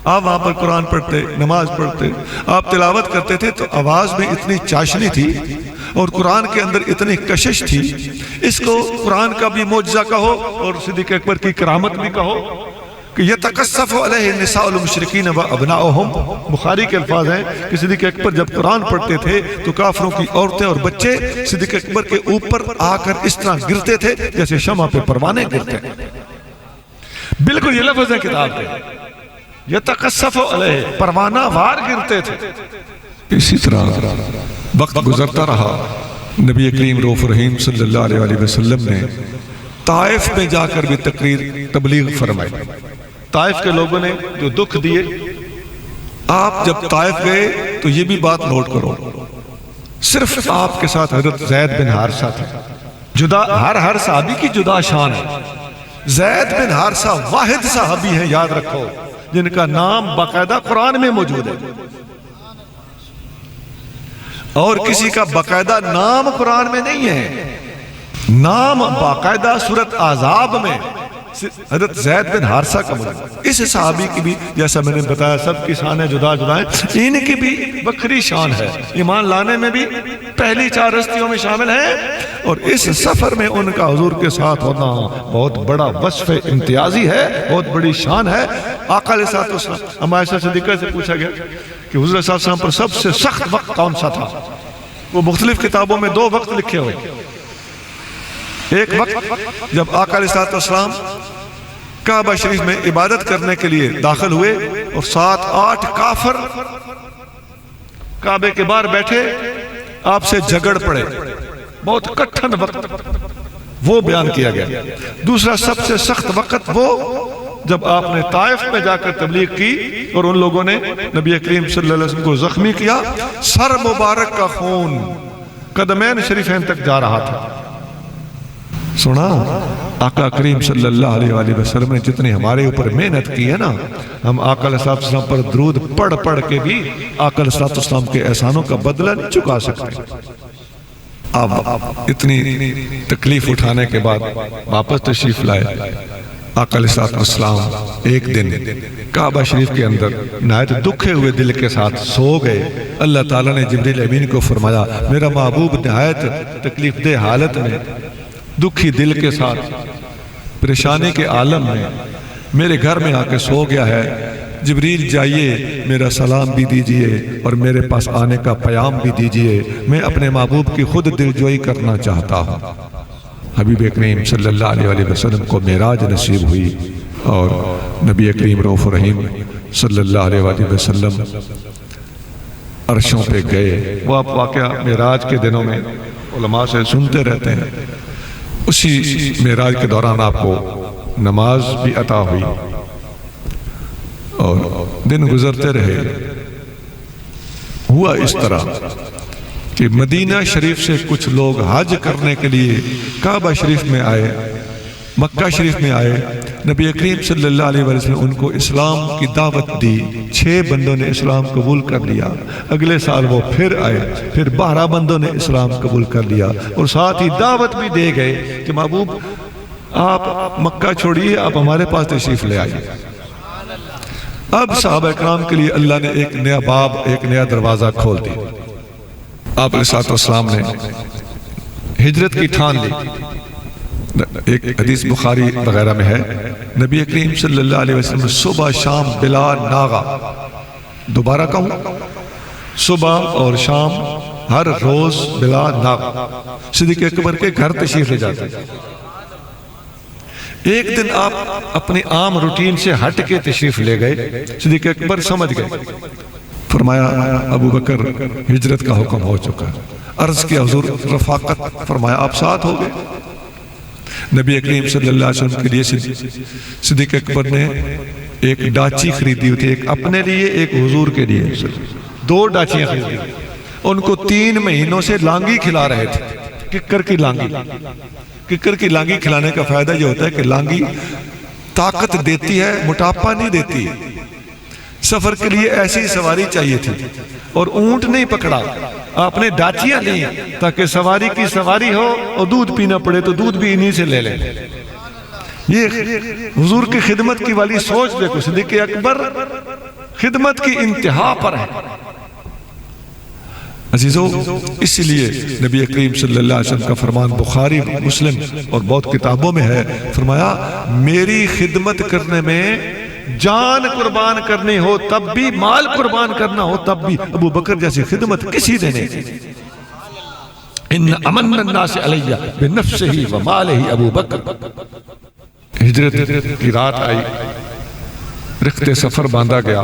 آپ وہاں پر قرآن پڑھتے، نماز پڑھتے، آپ تلاوت کرتے تھے تو آواز میں اتنی چاشنی تھی اور قرآن کے اندر اتنی کشش تھی، اس کو قرآن کا بھی معجزہ کہو اور صدیق اکبر کی کرامت بھی کہو کہ یتکسف علیہ النساء المشرکین و ابناؤہم۔ بخاری کے الفاظ ہیں کہ صدیق اکبر جب قرآن پڑھتے تھے تو کافروں کی عورتیں اور بچے صدیق اکبر کے اوپر آ کر اس طرح گرتے تھے جیسے شمع پہ پروانے گرتے ہیں۔ بالکل یہ لفظ ہے کتاب کے، یتکسف علیہ، پروانہ وار گرتے تھے۔ اسی طرح وقت گزرتا رہا، نبی کریم رؤوف رحیم صلی اللہ علیہ وسلم نے طائف میں جا کر بھی تبلیغ فرمائی۔ طائف کے لوگوں نے جو دکھ دیے، آپ جب طائف گئے تو یہ بھی بات نوٹ کرو، صرف آپ کے ساتھ حضرت زید بن حارثہ تھے۔ جدا ہر صحابی کی جدا شان ہے۔ زید بن حارثہ واحد صحابی ہیں، یاد رکھو، جن کا نام باقاعدہ قرآن میں موجود ہے، اور کسی کا باقاعدہ نام قرآن میں نہیں ہے۔ نام باقاعدہ سورۃ احزاب میں حضرت زید بن حارثہ کا موجود۔ اس صحابی کی بھی، جیسا میں نے بتایا، سب کی شانیں جدا جدا ہیں، ان کی بھی بکری شان ہے، ایمان لانے میں بھی پہلی 4 ہستیوں میں شامل ہیں، اور اس سفر میں ان کا حضور کے ساتھ ہونا بہت بڑا وصف امتیازی ہے، بہت بڑی شان ہے۔ آقا علیہ السلام، اما عائشہ صدیقہ سے پوچھا گیا کہ حضور صلی اللہ علیہ وسلم پر سب سے سخت وقت کون سا تھا؟ وہ مختلف کتابوں میں 2 وقت لکھے ہوئے۔ ایک وقت جب آقا علیہ السلام کعبہ شریف میں عبادت کرنے کے لیے داخل ہوئے اور 7-8 کافر کعبے کے باہر بیٹھے، آپ سے جھگڑ پڑے، بہت کٹھن وقت وہ بیان کیا گیا۔ دوسرا سب سے سخت وقت وہ جب آپ نے طائف میں جا کر تبلیغ کی اور ان لوگوں نے نبی کریم صلی اللہ علیہ وسلم کو زخمی کیا، سر مبارک کا خون قدمین شریفین تک جا رہا تھا۔ سنا آقا کریم صلی اللہ علیہ وسلم نے جتنی ہمارے اوپر محنت کی ہے نا، ہم آقا علیہ السلام پر درود پڑھ پڑھ کے بھی آقا علیہ السلام کے احسانوں کا بدلہ نہیں چکا سکتے۔ اب اتنی تکلیف اٹھانے کے بعد واپس تشریف لائے۔ آقا علیہ السلام ایک دن کعبہ شریف کے اندر نہایت دکھے ہوئے دل کے ساتھ سو گئے۔ اللہ تعالیٰ نے جبریل امین کو فرمایا، میرا محبوب نہایت تکلیف دہ حالت میں، دکھی دل کے ساتھ، پریشانی کے عالم میں میرے گھر میں آ کے سو گیا ہے، جبریل جائیے میرا سلام بھی دیجئے اور میرے پاس آنے کا پیام بھی دیجئے، میں اپنے محبوب کی خود دلجوئی کرنا چاہتا ہوں۔ حبیب کریم صلی اللہ علیہ وسلم کو معراج نصیب ہوئی اور نبی کریم رؤوف رحیم صلی اللہ علیہ وسلم عرشوں پہ گئے۔ وہ آپ واقعہ معراج کے دنوں میں علماء سے سنتے رہتے ہیں۔ اسی معراج کے دوران آپ کو نماز بھی عطا ہوئی اور دن گزرتے رہے۔ ہوا اس طرح کہ مدینہ شریف سے کچھ لوگ حج کرنے کے لیے کعبہ شریف میں آئے، مکہ شریف میں آئے، نبی کریم صلی اللہ علیہ وسلم نے ان کو اسلام کی دعوت دی، 6 بندوں نے اسلام قبول کر لیا، اگلے سال وہ پھر آئے، پھر 12 بندوں نے اسلام قبول کر لیا، اور ساتھ ہی دعوت بھی دے گئے کہ محبوب آپ مکہ چھوڑیے، آپ ہمارے پاس تشریف لے آئیے۔ اب صحابہ کرام کے لیے اللہ نے ایک نیا باب، ایک نیا دروازہ کھول دی۔ آپ علیہ السلام نے ہجرت کی ٹھان لی۔ ایک حدیث بخاری وغیرہ میں ہے، نبی کریم صلی اللہ علیہ وسلم صبح شام بلا ناغا، دوبارہ کہوں، صبح اور شام ہر روز بلا ناغا صدیق اکبر کے گھر تشریف لے جاتے۔ ایک دن آپ اپنی عام روٹین سے ہٹ کے تشریف لے گئے، صدیق اکبر سمجھ گئے، فرمایا ابو بکر ہجرت کا حکم ہو چکا، عرض کیا حضور رفاقت، فرمایا آپ ساتھ ہو گئے۔ نبی کریم صلی اللہ علیہ وسلم کے لیے صدیق اکبر نے ایک ڈاچی خریدی ہوئی تھی، ایک اپنے لیے، ایک حضور کے لیے، 2 ڈاچیاں خریدی، ان کو 3 مہینوں سے لانگی کھلا رہے تھے، ککر کی لانگی۔ ککر کی لانگی کھلانے کا فائدہ یہ ہوتا ہے کہ لانگی طاقت دیتی ہے، موٹاپا نہیں دیتی ہے۔ سفر کے لیے ایسی سواری چاہیے تھی، اور اونٹ نہیں پکڑا، آپ نے ڈاچیاں لی تاکہ سواری کی سواری ہو اور دودھ پینا پڑے تو دودھ بھی انہی سے لے لیں۔ یہ حضور کی خدمت کی والی سوچ دیکھو، صدیق اکبر خدمت کی انتہا پر ہے۔ عزیزو، اسی لیے نبی کریم صلی اللہ علیہ وسلم کا فرمان بخاری، مسلم اور بہت کتابوں میں ہے، فرمایا میری خدمت کرنے میں جان قربان کرنی ہو تب بھی، مال قربان کرنا ہو تب بھی، ابو بکر جیسی خدمت کسی نے نہیں۔ ان امن الناس علیہ بنفسہ ومالہ ابو بکر۔ ہجرت کی رات آئی، رخت سفر باندھا گیا۔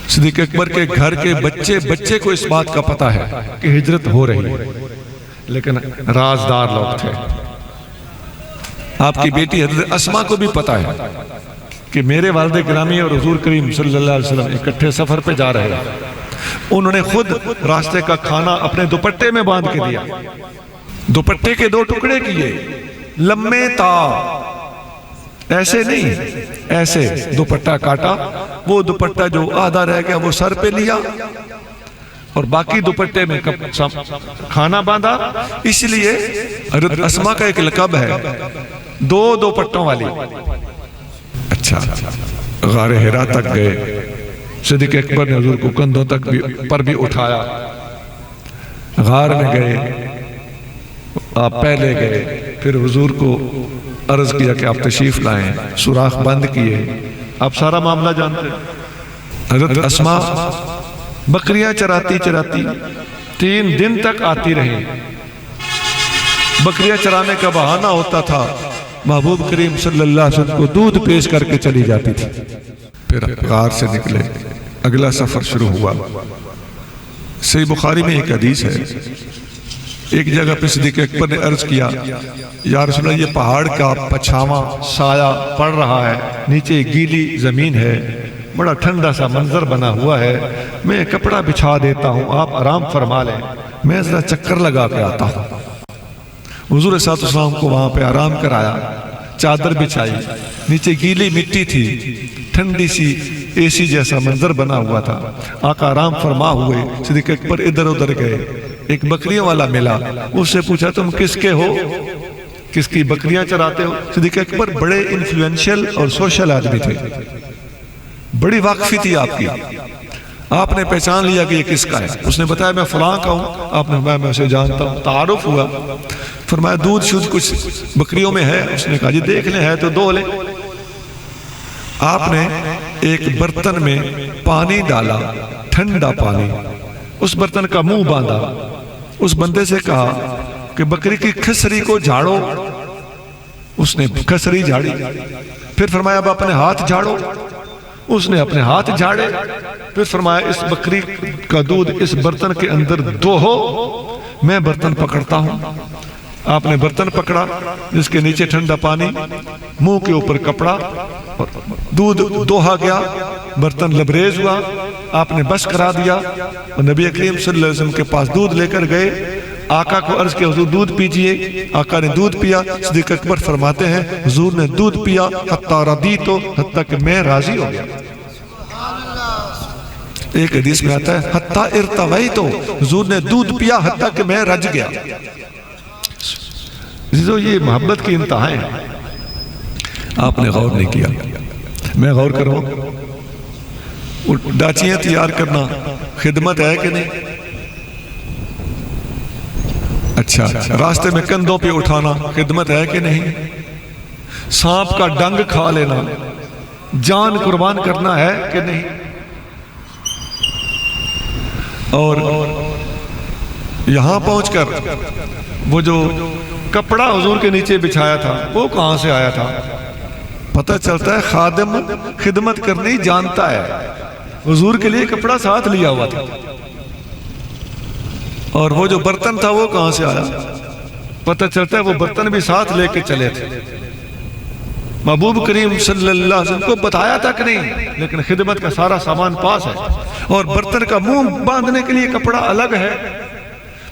صدیق اکبر کے گھر کے بچے کو اس بات کا پتہ ہے کہ ہجرت ہو رہی ہے، لیکن رازدار لوگ تھے۔ آپ کی بیٹی حضرت اسما کو بھی پتہ ہے کہ میرے والد گرامی اور حضور کریم صلی اللہ علیہ وسلم اکٹھے سفر پہ جا رہے ہیں۔ انہوں نے خود راستے کا کھانا اپنے دوپٹے میں باندھ کے دیا، دوپٹے کے 2 ٹکڑے کیے، لمبے تا، ایسے نہیں، ایسے دوپٹہ کاٹا، وہ دوپٹہ جو آدھا رہ گیا وہ سر پہ لیا، اور باقی دوپٹے میں کھانا باندھا۔ اس لیے حضرت اسما کا ایک لقب ہے 2 دوپٹوں والی۔ اچھا، غار حرا تک گئے، صدیق اکبر نے حضور کو کندھوں تک پر بھی اٹھایا، غار میں گئے، آپ پہلے گئے، پھر حضور کو عرض کیا کہ آپ تشریف لائیں، سوراخ بند کیے، آپ سارا معاملہ جانتے ہیں۔ حضرت اسما بکریاں چراتی 3 دن تک آتی رہی۔ بکریاں چرانے کا بہانہ ہوتا تھا، محبوب کریم صلی اللہ علیہ وسلم کو دودھ پیش کر کے چلی جاتی تھی۔ پھر غار سے نکلے، اگلا سفر شروع ہوا۔ صحیح بخاری میں ایک حدیث ہے، ایک جگہ پہ صدیق اکبر نے عرض کیا، یا رسول اللہ یہ پہاڑ کا پچھاواں سایہ پڑ رہا ہے، نیچے گیلی زمین ہے، بڑا ٹھنڈا سا منظر بنا ہوا ہے، میں کپڑا بچھا دیتا ہوں، آپ آرام فرما لیں، میں ذرا چکر لگا کے آتا ہوں۔ حضور صلی اللہ علیہ وسلم کو وہاں پہ آرام کرایا، چادر بچھائی، نیچے گیلی مٹی تھی، ٹھنڈی سی اے سی جیسا منظر بنا ہوا تھا، آقا آرام فرما ہوئے۔ صدیق اکبر ادھر ادھر گئے، ایک بکریوں والا ملا، اس سے پوچھا تم کس کے ہو، کس کی بکریاں چراتے ہو؟ صدیق اکبر بڑے انفلوئنشل اور سوشل آدمی تھے، بڑی واقفی تھی آپ کی، آپ نے پہچان لیا کہ یہ کس کا ہے، اس نے بتایا میں فلاں کا ہوں، آپ نے فرمایا میں اسے جانتا ہوں، تعارف ہوا، فرمایا دودھ شدھ کچھ بکریوں میں ہے، اس نے کہا جی دیکھ لیں ہے تو دو لیں۔ آپ نے ایک برتن میں پانی ڈالا، ٹھنڈا پانی، اس برتن کا منہ باندھا، اس بندے سے کہا کہ بکری کی کھسری کو جھاڑو، اس نے کھسری جھاڑی، پھر فرمایا اب اپنے ہاتھ جھاڑو، اس نے اپنے ہاتھ جھاڑے، پھر فرمایا اس بکری کا دودھ اس برتن کے اندر دو ہو، میں برتن پکڑتا ہوں، آپ نے برتن پکڑا جس کے نیچے ٹھنڈا پانی، منہ کے اوپر کپڑا، دودھ دوہا گیا، برتن لبریز ہوا، آپ نے بس کرا دیا اور نبی کریم صلی اللہ علیہ وسلم کے پاس دودھ لے کر گئے۔ آقا کو عرض کیا حضور دودھ پیجئے، آقا نے دودھ پیا۔ صدیق اکبر فرماتے ہیں حضور نے دودھ پیا حتی رضیتو، حتیٰ کہ میں راضی ہو گیا۔ ایک حدیث میں آتا ہے حتی ارتویتو، حضور نے دودھ پیا حتیٰ کہ میں رج گیا۔ یہ محبت کی انتہائیں ہیں، آپ نے غور نہیں کیا۔ میں غور کروں، ڈاچیاں تیار کرنا خدمت ہے کہ نہیں؟ اچھا، راستے میں کندھوں پہ اٹھانا خدمت ہے کہ نہیں؟ سانپ کا ڈنگ کھا لینا جان قربان کرنا ہے کہ نہیں؟ اور یہاں پہنچ کر وہ جو کپڑا حضور کے نیچے بچھایا تھا وہ کہاں سے آیا تھا؟ پتہ چلتا ہے خادم خدمت کرنی جانتا ہے، حضور کے لیے کپڑا ساتھ لیا ہوا تھا۔ اور وہ جو برتن تھا وہ کہاں سے آیا؟ پتہ چلتا ہے وہ برتن بھی ساتھ لے کے چلے تھے۔ محبوب کریم صلی اللہ علیہ وسلم کو بتایا تک نہیں، لیکن خدمت کا سارا سامان پاس ہے، اور برتن کا منہ باندھنے کے لیے کپڑا الگ ہے۔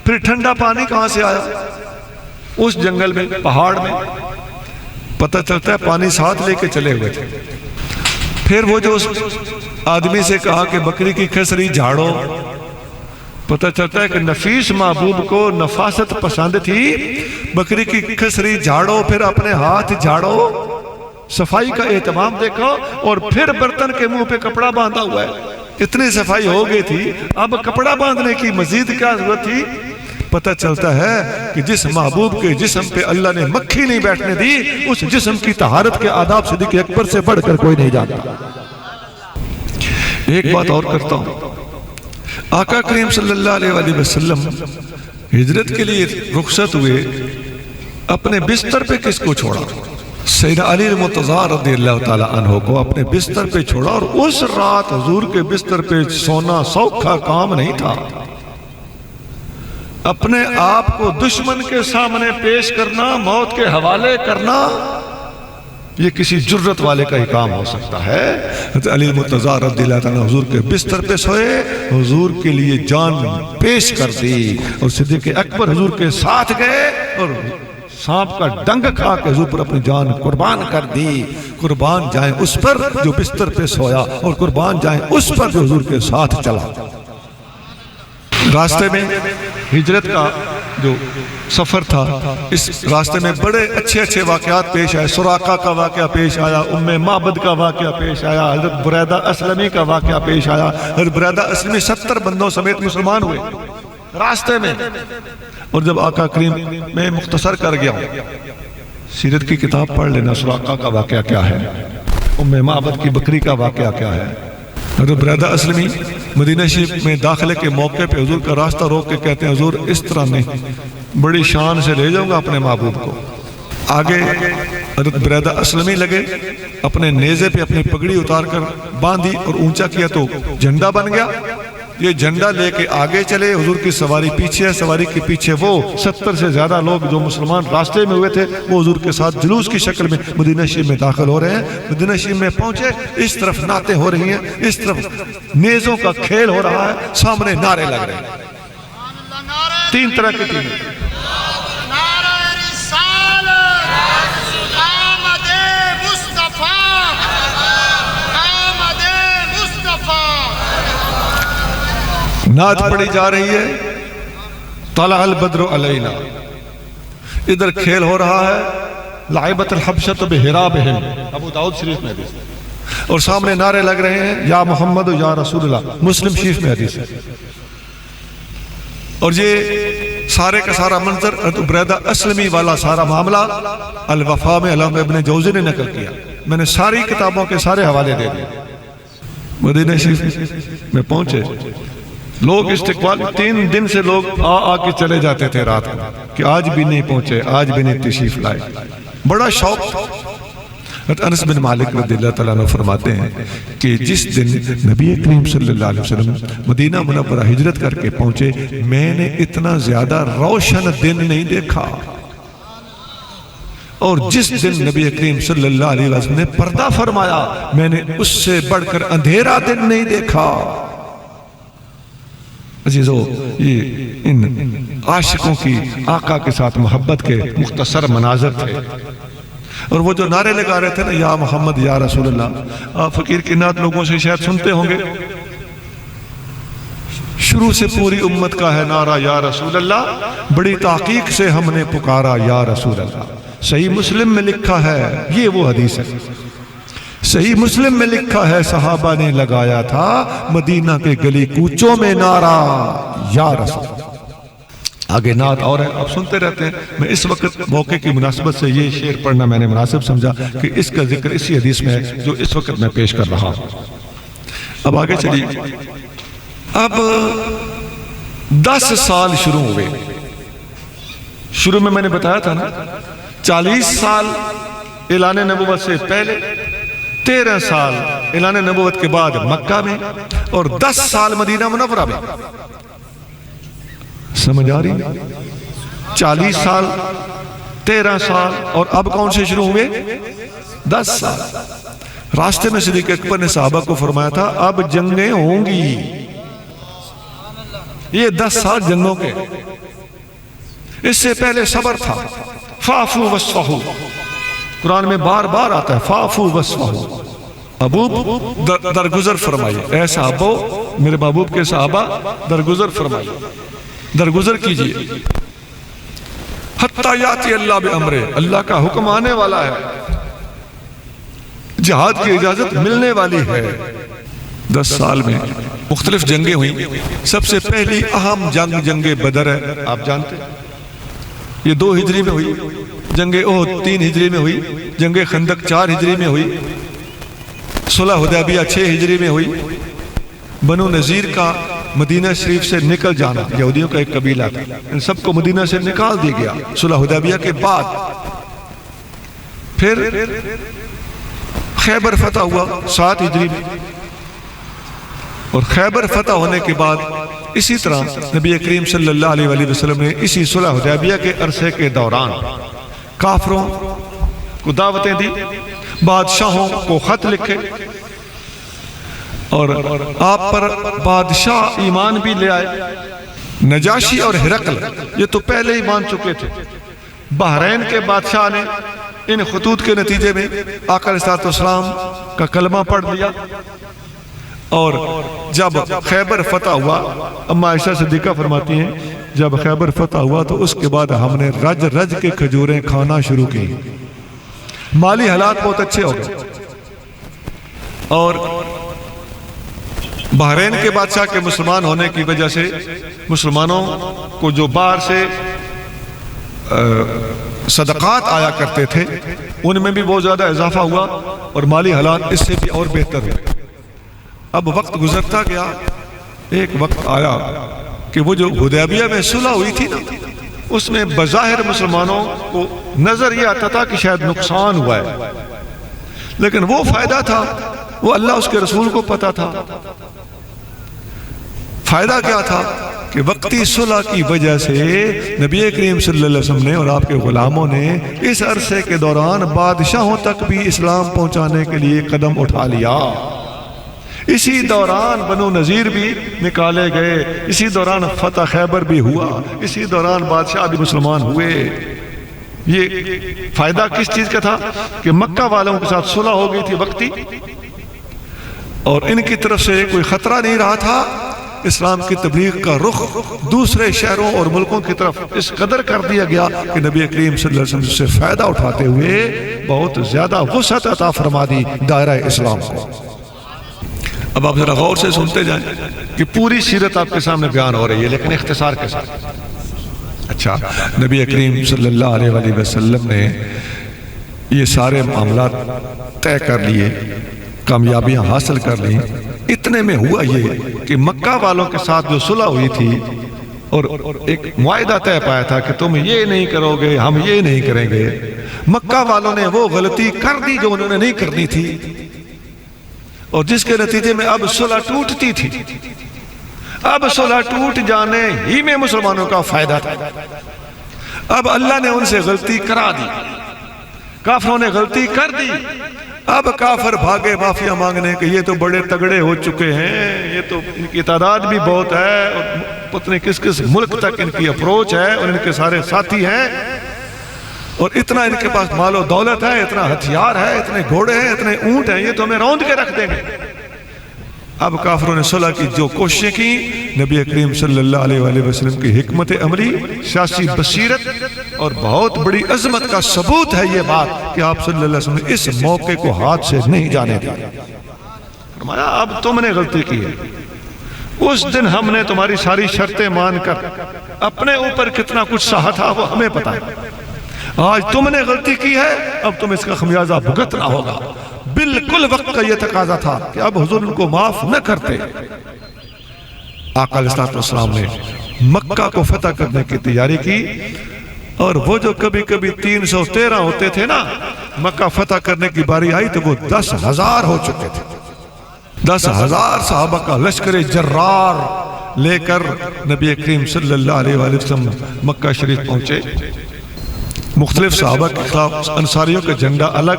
پھر ٹھنڈا پانی کہاں سے آیا؟ اس جنگل میں، پہاڑ میں، پتہ چلتا ہے پانی ساتھ لے کے چلے ہوئے تھے۔ پھر وہ جو اس آدمی سے کہا کہ بکری کی کھسری جھاڑو، پتہ چلتا ہے کہ نفیس محبوب کو نفاست پسند تھی، بکری کی کھسری جھاڑو، پھر اپنے ہاتھ جھاڑو، صفائی کا اہتمام دیکھا، اور پھر برتن کے منہ پہ کپڑا باندھا ہوا ہے۔ اتنی صفائی ہو گئی تھی، اب کپڑا باندھنے کی مزید کیا ضرورت تھی؟ پتہ چلتا ہے کہ جس محبوب کے جسم پہ اللہ نے مکھی نہیں بیٹھنے دی، اس جسم کی طہارت کے آداب صدیق اکبر سے بڑھ کر کوئی نہیں جانتا۔ ایک بات اور کرتا ہوں، آقا کریم صلی اللہ علیہ وسلم ہجرت کے لیے رخصت ہوئے، اپنے بستر پہ کس کو چھوڑا؟ سیدنا علی المرتضیٰ رضی اللہ تعالیٰ عنہ کو اپنے بستر پہ چھوڑا، اور اس رات حضور کے بستر پہ سونا سوکھا کام نہیں تھا۔ اپنے آپ کو دشمن کے سامنے پیش کرنا، موت کے حوالے کرنا، یہ کسی جرت والے کا ہی کام ہو سکتا ہے۔ علی المرتضیٰ رضی اللہ تعالیٰ حضور کے بستر پہ سوئے، حضور کے لیے جان پیش کر دی، اور صدیق اکبر حضور کے ساتھ گئے اور سانپ کا ڈنگ کھا کے حضور پر اپنی جان قربان کر دی۔ قربان جائیں اس پر جو بستر پہ سویا، اور قربان جائیں اس پر جو حضور کے ساتھ چلا۔ راستے میں ہجرت کا جو سفر تھا، اس راستے میں بڑے اچھے اچھے واقعات پیش آئے۔ سراقہ کا واقعہ پیش آیا، ام معبد کا واقعہ پیش آیا، حضرت بریدہ اسلمی کا واقعہ پیش آیا۔ حضرت بریدہ اسلمی 70 بندوں سمیت مسلمان ہوئے راستے میں۔ اور جب آقا کریم میں مختصر کر گیا ہوں، سیرت کی کتاب پڑھ لینا، سراقہ کا واقعہ کیا ہے، ام معبد کی بکری کا واقعہ کیا ہے۔ حضرت بریدہ اسلمی مدینہ شریف میں داخلے کے موقع پہ حضور کا راستہ روک کے کہتے ہیں حضور اس طرح نہیں، بڑی شان سے لے جاؤں گا اپنے محبوب کو۔ آگے حضرت بریدہ اسلمی لگے، اپنے نیزے پہ اپنی پگڑی اتار کر باندھی اور اونچا کیا تو جھنڈا بن گیا۔ یہ جھنڈا لے کے آگے چلے، حضور کی سواری پیچھے ہے، سواری کے پیچھے وہ 70 سے زیادہ لوگ جو مسلمان راستے میں ہوئے تھے، وہ حضور کے ساتھ جلوس کی شکل میں مدینہ شریف میں داخل ہو رہے ہیں۔ مدینہ شریف میں پہنچے، اس طرف نعتیں ہو رہی ہیں، اس طرف نیزوں کا کھیل ہو رہا ہے، سامنے نعرے لگ رہے ہیں، 3 طرح کے 3 نعت پڑھی جا رہی ہے، طلع البدر علینا، ادھر کھیل ہو رہا ہے، لعبت الحبشۃ بحرابہم، ابو داؤد شریف میں حدیث ہے، اور سامنے نعرے لگ رہے ہیں یا محمد یا رسول اللہ، مسلم شریف میں حدیث ہے۔ اور یہ سارے کا سارا منظر بریدہ اسلمی والا سارا معاملہ الوفا میں علامہ ابن جوزی نے نقل کیا۔ میں نے ساری کتابوں کے سارے حوالے دے دیے۔ مدینہ شریف میں پہنچے، لوگ استقبال 3 دن سے لوگ آ کے چلے جاتے تھے رات میں کہ آج بھی نہیں پہنچے، آج بھی نہیں تشریف لائے، بڑا شوق تھا۔ انس بن مالک رضی اللہ تعالیٰ عنہ فرماتے ہیں کہ جس دن نبی کریم صلی اللہ علیہ وسلم مدینہ منورہ ہجرت کر کے پہنچے، میں نے اتنا زیادہ روشن دن نہیں دیکھا۔ اور جس دن نبی کریم صلی اللہ علیہ وسلم نے پردہ فرمایا میں نے اس سے بڑھ کر اندھیرا دن نہیں دیکھا۔ عزیزو، یہ ان عاشقوں کی آقا کے ساتھ محبت کے مختصر مناظر تھے۔ اور وہ جو نعرے لگا رہے تھے نا، یا محمد یا رسول اللہ، آپ فقیر کی نعت لوگوں سے شاید سنتے ہوں گے، شروع سے پوری امت کا ہے نعرہ یا رسول اللہ، بڑی تحقیق سے ہم نے پکارا یا رسول اللہ۔ صحیح مسلم میں لکھا ہے، یہ وہ حدیث ہے، صحیح مسلم میں لکھا ہے صحابہ نے لگایا تھا مدینہ کے گلی کوچوں میں نعرہ یا رسول اللہ۔ آگے نعت اور ہے، آپ سنتے رہتے ہیں۔ میں اس وقت موقع کی مناسبت سے یہ شعر پڑھنا میں نے مناسب سمجھا کہ اس کا ذکر اسی حدیث میں ہے جو اس وقت میں پیش کر رہا ہوں۔ اب آگے چلیے۔ اب 10 سال شروع ہوئے۔ شروع میں نے بتایا تھا نا 40 سال اعلان نبوت سے پہلے، 13 سال اعلان نبوت کے بعد مکہ میں، اور 10 سال مدینہ منورہ میں۔ سمجھ آ رہی؟ 40 سال، 13 سال، اور اب کون سے شروع ہوئے؟ 10 سال۔ راستے میں صدیق اکبر نے صحابہ کو فرمایا تھا اب جنگیں ہوں گی۔ یہ 10 سال جنگوں کے، اس سے پہلے صبر تھا۔ فَاعْفُوا وَاصْفَحُوا، قرآن میں بار بار آتا ہے فَاعْفُوا وَاصْفَحُوا، محبوب درگزر فرمائیے، اے صحابہ، میرے محبوب کے صحابہ درگزر فرمائیے، درگزر کیجئے۔ حَتَّى يَأْتِيَ اللَّهُ بِأَمْرِهِ، اللہ کا حکم آنے والا ہے، جہاد کی اجازت ملنے والی ہے۔ 10 سال میں مختلف جنگیں ہوئیں۔ سب سے پہلی اہم جنگ بدر ہے، آپ جانتے ہیں، یہ 2 ہجری میں ہوئی۔ جنگ احد 3 ہجری میں ہوئی۔ جنگ خندق 4 ہجری میں ہوئی۔ صلح حدیبیہ 6 ہجری میں ہوئی۔ بنو نذیر کا مدینہ شریف سے نکل جانا، یہودیوں کا ایک قبیلہ تھا، ان سب کو مدینہ سے نکال دیا گیا صلح حدیبیہ کے بعد۔ پھر خیبر فتح ہوا 7 ہجری میں، اور خیبر فتح ہونے کے بعد اسی طرح نبی کریم صلی اللہ علیہ وسلم نے اسی صلح حدیبیہ کے عرصے کے دوران کافروں کو دعوتیں دی، بادشاہوں کو خط لکھے، اور آپ پر بادشاہ ایمان بھی لے آئے۔ نجاشی اور ہرقل یہ تو پہلے ہی مان چکے تھے۔ بحرین کے بادشاہ نے ان خطوط کے نتیجے میں آقا علیہ السلام کا کلمہ پڑھ لیا، اور جب خیبر فتح ہوا، اما عائشہ صدیقہ فرماتی ہیں جب خیبر فتح ہوا تو اس کے بعد ہم نے رج رج کے کھجوریں کھانا شروع کی۔ مالی حالات بہت اچھے ہو گئے، اور بحرین کے بادشاہ کے مسلمان ہونے کی وجہ سے مسلمانوں کو جو باہر سے صدقات آیا کرتے تھے ان میں بھی بہت زیادہ اضافہ ہوا، اور مالی حالات اس سے بھی اور بہتر ہوئے۔ اب وقت گزرتا گیا، ایک وقت آیا کہ وہ جو حدیبیہ میں صلح ہوئی تھی نا، اس میں بظاہر مسلمانوں کو نظر یہ آتا تھا کہ شاید نقصان ہوا ہے، لیکن وہ فائدہ تھا، وہ اللہ اس کے رسول کو پتا تھا۔ فائدہ کیا تھا کہ وقتی صلح کی وجہ سے نبی کریم صلی اللہ علیہ وسلم نے اور آپ کے غلاموں نے اس عرصے کے دوران بادشاہوں تک بھی اسلام پہنچانے کے لیے قدم اٹھا لیا۔ اسی دوران بنو نذیر بھی نکالے گئے، اسی دوران فتح خیبر بھی ہوا، اسی دوران بادشاہ بھی مسلمان ہوئے۔ یہ فائدہ کس چیز کا تھا کہ مکہ والوں کے ساتھ صلح ہو گئی تھی وقتی، اور ان کی طرف سے کوئی خطرہ نہیں رہا تھا۔ اسلام کی تبلیغ کا رخ دوسرے شہروں اور ملکوں کی طرف اس قدر کر دیا گیا کہ نبی کریم صلی اللہ علیہ وسلم سے فائدہ اٹھاتے ہوئے بہت زیادہ وسعت عطا فرما دی دائرہ اسلام کو۔ اب آپ ذرا غور سے سنتے جائیں کہ پوری سیرت آپ کے سامنے بیان ہو رہی ہے، لیکن اختصار کے ساتھ۔ اچھا، نبی کریم صلی اللہ علیہ وسلم نے یہ سارے معاملات طے کر لیے، کامیابیاں حاصل کر لیں۔ اتنے میں ہوا یہ کہ مکہ والوں کے ساتھ جو صلح ہوئی تھی اور ایک معاہدہ طے پایا تھا کہ تم یہ نہیں کرو گے، ہم یہ نہیں کریں گے، مکہ والوں نے وہ غلطی کر دی جو انہوں نے نہیں کرنی تھی، اور جس کے نتیجے میں اب صلح ٹوٹتی تھی۔ اب صلح ٹوٹ جانے ہی میں مسلمانوں کا فائدہ تھا۔ اب اللہ نے ان سے غلطی کرا دی، کافروں نے غلطی کر دی، اب کافر بھاگے معافیا مانگنے کہ یہ تو بڑے تگڑے ہو چکے ہیں، یہ تو ان کی تعداد بھی بہت ہے اور پتہ نہیں کس کس ملک تک ان کی اپروچ ہے اور ان کے سارے ساتھی ہیں اور اتنا ان کے پاس مال و دولت ہے، اتنا ہتھیار ہے، اتنے گھوڑے ہیں، اتنے اونٹ ہیں، یہ تو ہمیں روند کے رکھ دیں گے۔ اب کافروں نے صلح کی جو کوششیں کی، نبی کریم صلی اللہ علیہ وآلہ وسلم کی حکمت عملی، سیاسی بصیرت اور بہت بڑی عظمت کا ثبوت ہے یہ بات کہ آپ صلی اللہ علیہ وسلم نے اس موقع کو ہاتھ سے نہیں جانے دیا۔ فرمایا اب تم نے غلطی کی ہے، اس دن ہم نے تمہاری ساری شرطیں مان کر اپنے اوپر کتنا کچھ سہا تھا وہ ہمیں پتا ہے، آج تم نے غلطی کی ہے، اب تم اس کا خمیازہ بھگتنا ہوگا۔ بالکل وقت کا یہ تقاضا تھا کہ اب حضور ان کو معاف نہ کرتے۔ آقا علیہ السلام نے مکہ کو فتح کرنے کی تیاری کی اور وہ جو کبھی کبھی 313 ہوتے تھے نا، مکہ فتح کرنے کی باری آئی تو وہ 10,000 ہو چکے تھے۔ 10,000 صحابہ کا لشکر جرار لے کر نبی کریم صلی اللہ علیہ وآلہ وسلم مکہ شریف پہنچے۔ مختلف صحابہ کے خلاف انصاریوں کا جھنڈا الگ،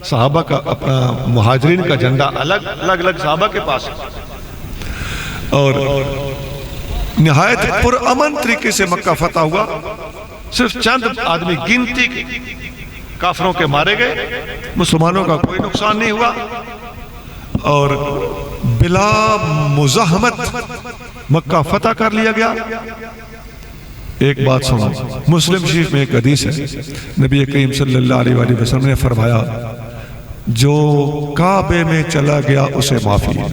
صحابہ کا اپنا مہاجرین کا جھنڈا الگ الگ صحابہ کے پاس، اور نہایت پرامن طریقے سے مکہ فتح ہوا۔ صرف چند آدمی گنتی کے کافروں کے مارے گئے، مسلمانوں کا کوئی نقصان نہیں ہوا اور بلا مزاحمت مکہ فتح کر لیا گیا۔ ایک بات سنو، مسلم شریف میں ایک حدیث ہے، نبی کریم صلی اللہ علیہ وآلہ وسلم نے فرمایا جو کعبے میں چلا گیا اسے معافی ہے،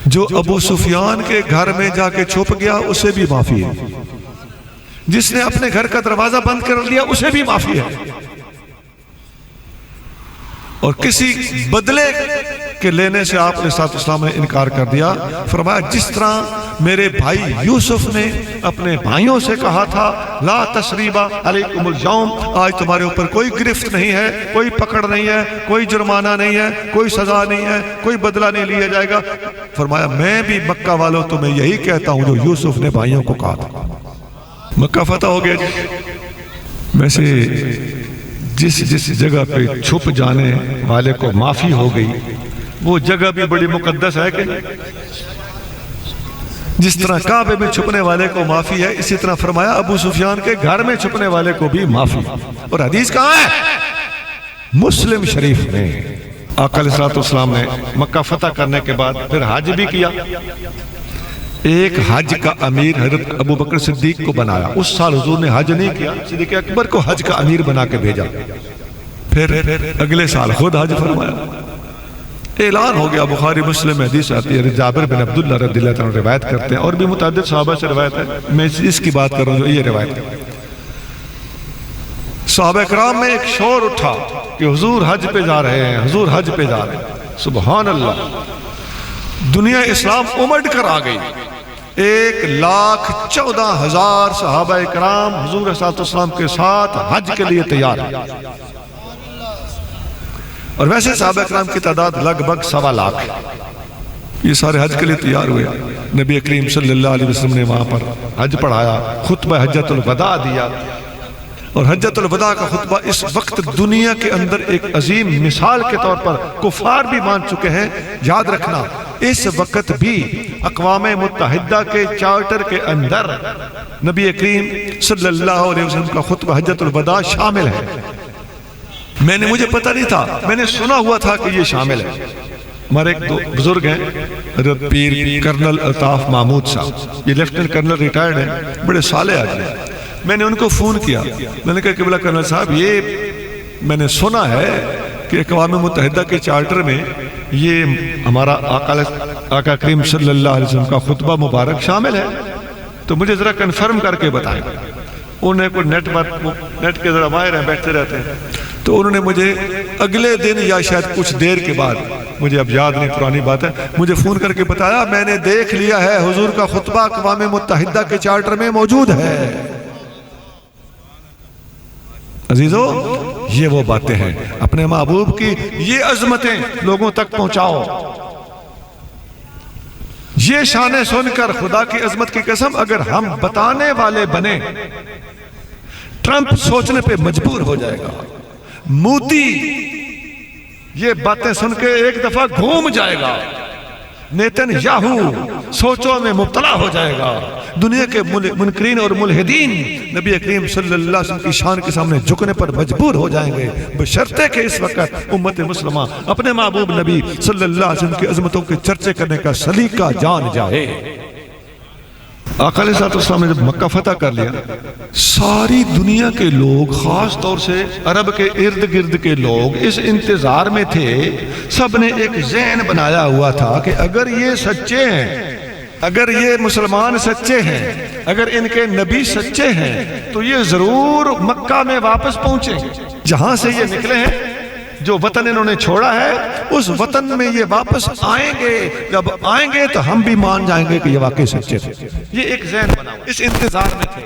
جو ابو سفیان کے گھر میں جا کے چھپ گیا اسے بھی معافی ہے، جس نے اپنے گھر کا دروازہ بند کر لیا اسے بھی معافی ہے، اور کسی بدلے کے لینے سے آپ علیہ السلام نے انکار کر دیا۔ فرمایا جس طرح میرے بھائی یوسف نے اپنے بھائیوں سے کہا تھا لا تثریب علیکم اليوم، آج تمہارے اوپر کوئی گرفت نہیں ہے، کوئی پکڑ نہیں ہے، کوئی جرمانہ نہیں ہے، کوئی سزا نہیں ہے، کوئی بدلہ نہیں لیا جائے گا، فرمایا میں بھی مکہ والوں تمہیں یہی کہتا ہوں جو یوسف نے بھائیوں کو کہا تھا۔ مکہ فتح ہو گیا جی۔ ویسے جس جگہ پہ چھپ جانے والے کو معافی ہو گئی وہ جگہ بھی بڑی مقدس ہے کہ جس طرح کعبے میں چھپنے والے کو معافی ہے، اسی طرح فرمایا ابو سفیان کے گھر میں چھپنے والے کو بھی معافی۔ اور حدیث کہاں ہے؟ مسلم شریف میں۔ آقا علیہ السلام نے مکہ فتح کرنے کے بعد پھر حج بھی کیا۔ ایک حج کا امیر حضرت ابو بکر صدیق کو بنایا۔ اس سال حضور نے حج نہیں کیا، صدیق اکبر کو حج کا امیر بنا کے بھیجا، پھر اگلے سال خود حج فرمایا۔ اعلان ہو گیا، بخاری مسلم میں حدیث آتی ہے، جابر بن عبداللہ رضی اللہ عنہ روایت کرتے ہیں اور بھی متعدد صحابہ سے روایت ہے، میں اس کی بات کر رہا ہوں جو یہ روایت ہے۔ صحابہ کرام میں ایک شور اٹھا کہ حضور حج پہ جا رہے ہیں، حضور حج پہ جا رہے ہیں۔ سبحان اللہ، دنیا اسلام امڑ کر آ گئی۔ 1,14,000 صحابہ کرام حضور صلی اللہ علیہ وسلم کے ساتھ حج کے لیے تیار ہیں، اور ویسے صحابہ کرام کی تعداد لگ بھگ 1.25 لاکھ۔ یہ سارے حج کے لیے تیار ہوئے۔ نبی کریم صلی اللہ علیہ وسلم نے وہاں پر حج پڑھایا، خطبہ حجۃ الوداع دیا، اور حجۃ الوداع کا خطبہ اس وقت دنیا کے اندر ایک عظیم مثال کے طور پر کفار بھی مان چکے ہیں۔ یاد رکھنا اس وقت بھی اقوام متحدہ کے چارٹر کے اندر نبی کریم صلی اللہ علیہ وسلم کا خطبہ حجۃ الوداع شامل ہے۔ مجھے پتہ نہیں تھا، میں نے سنا ہوا تھا کہ یہ شامل ہے۔ ہمارے ایک دو بزرگ ہیں، حضرت پیر کرنل الطاف محمود صاحب، یہ لیفٹنٹ کرنل ریٹائرڈ ہیں، بڑے صالح آدمی ہیں۔ میں نے ان کو فون کیا، میں نے کہا قبلہ کرنل صاحب یہ میں نے سنا ہے کہ اقوام متحدہ کے چارٹر میں یہ ہمارا آقا کریم صلی اللہ علیہ وسلم کا خطبہ مبارک شامل ہے، تو مجھے ذرا کنفرم کر کے بتائیں۔ انہیں کوئی نیٹ کے ذرا ماہر ہیں، بیٹھتے رہتے ہیں، تو انہوں نے مجھے اگلے دن یا شاید کچھ دیر کے بعد، مجھے اب یاد نہیں، پرانی بات ہے، مجھے فون کر کے بتایا میں نے دیکھ لیا ہے، حضور کا خطبہ اقوام متحدہ کے چارٹر میں موجود ہے۔ عزیزو، یہ وہ باتیں ہیں، اپنے محبوب کی یہ عظمتیں لوگوں تک پہنچاؤ۔ یہ شانیں سن کر خدا کی عظمت کی قسم اگر ہم بتانے والے بنے، ٹرمپ سوچنے پہ مجبور ہو جائے گا، مودی یہ باتیں سن کے ایک دفعہ گھوم جائے گا، نیتن یاہو سوچوں میں مبتلا ہو جائے گا، دنیا کے منکرین اور ملحدین نبی کریم صلی اللہ علیہ وسلم کی شان کے سامنے جھکنے پر مجبور ہو جائیں گے، بشرطے کہ اس وقت امت مسلمہ اپنے محبوب نبی صلی اللہ علیہ وسلم کی عظمتوں کے چرچے کرنے کا سلیقہ جان جائے۔ آقا علیہ السلام نے جب مکہ فتح کر لیا، ساری دنیا کے لوگ، خاص طور سے عرب کے ارد گرد کے لوگ اس انتظار میں تھے، سب نے ایک ذہن بنایا ہوا تھا کہ اگر یہ سچے ہیں، اگر یہ مسلمان سچے ہیں، اگر ان کے نبی سچے ہیں تو یہ ضرور مکہ میں واپس پہنچیں گے، جہاں سے یہ نکلے ہیں، جو وطن انہوں نے چھوڑا ہے اس وطن میں یہ واپس آئیں گے، جب آئیں گے تو ہم بھی مان جائیں گے کہ یہ واقعی سچے تھے۔ یہ ایک ذہن بنا ہوا، اس انتظار میں تھے۔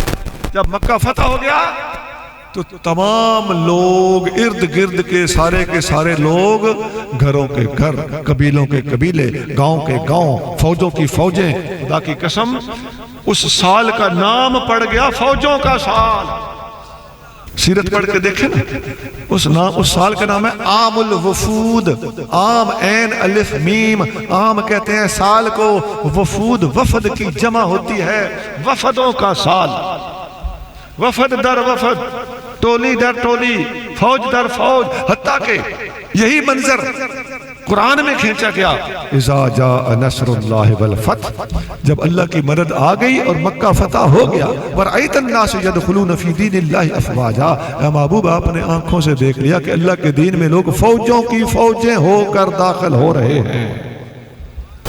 جب مکہ فتح ہو گیا تو تمام لوگ، ارد گرد کے سارے لوگ، گھروں کے گھر، قبیلوں کے قبیلے، گاؤں کے گاؤں، فوجوں کی فوجیں، خدا کی قسم اس سال کا نام پڑ گیا فوجوں کا سال۔ سیرت پڑھ کے دیکھیں نا، اس سال کا نام ہے عام الوفود، عام عین الف میم، عام کہتے ہیں سال کو، وفود وفد کی جمع ہوتی ہے، وفدوں کا سال، وفد در وفد، ٹولی در ٹولی، فوج در فوج، حتیٰ کہ یہی منظر قرآن میں کھینچا گیا، اذا جاء نصر اللہ والفتح، جب اللہ کی مدد آ گئی اور مکہ فتح ہو گیا، ورأیت الناس یدخلون فی دین اللہ افواجا، اے محبوب آپ نے آنکھوں سے دیکھ لیا کہ اللہ کے دین میں لوگ فوجوں کی فوجیں ہو کر داخل ہو رہے ہیں۔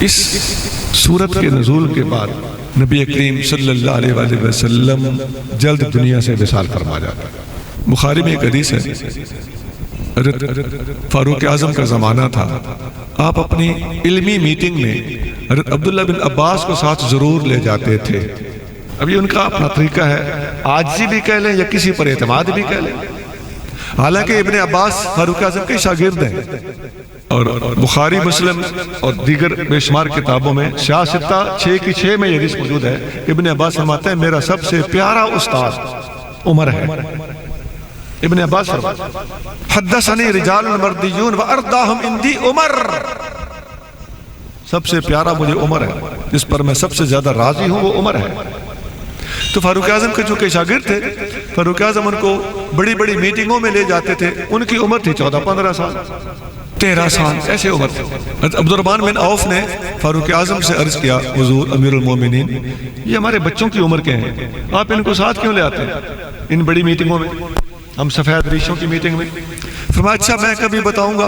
اس سورت کے نزول کے بعد نبی کریم صلی اللہ علیہ وآلہ وسلم جلد دنیا سے وصال فرما جاتا ہے۔ بخاری میں ایک حدیث ہے، حضرت فاروق اعظم کا زمانہ تھا، آپ اپنی علمی میٹنگ میں حضرت عبداللہ بن عباس کو ساتھ ضرور لے جاتے تھے۔ ابھی ان کا اپنا طریقہ ہے، عاجزی بھی کہہ لیں یا کسی پر اعتماد بھی کہہ لیں۔ حالانکہ ابن عباس فاروق اعظم کے شاگرد ہیں، اور بخاری، مسلم اور دیگر بے شمار کتابوں میں شاہ ستہ 6 کی 6 میں یہ حدیث موجود ہے۔ ابن عباس فرماتے ہیں میرا سب سے پیارا استاد عمر ہے۔ ابن عباس فرماتے ہیں حدثنی رجال المردیون وارداہم اندی عمر، سب سے پیارا مجھے عمر ہے، جس پر میں سب سے زیادہ راضی ہوں وہ عمر ہے۔ تو فاروق اعظم کے جو کہ شاگرد تھے، فاروق اعظم ان کو بڑی بڑی میٹنگوں میں لے جاتے تھے، ان کی عمر تھی 14-15 سال، 13 سال، ایسے عمر تھے۔ عبد الرحمن بن عوف نے فاروق اعظم سے عرض کیا، حضور امیر المومنین، یہ ہمارے بچوں کی عمر کے ہیں، آپ ان کو ساتھ کیوں لے آتے ہیں ان بڑی میٹنگوں میں، ہم سفید ریشوں کی میٹنگ میں؟ فرمایا اچھا میں کبھی بتاؤں گا۔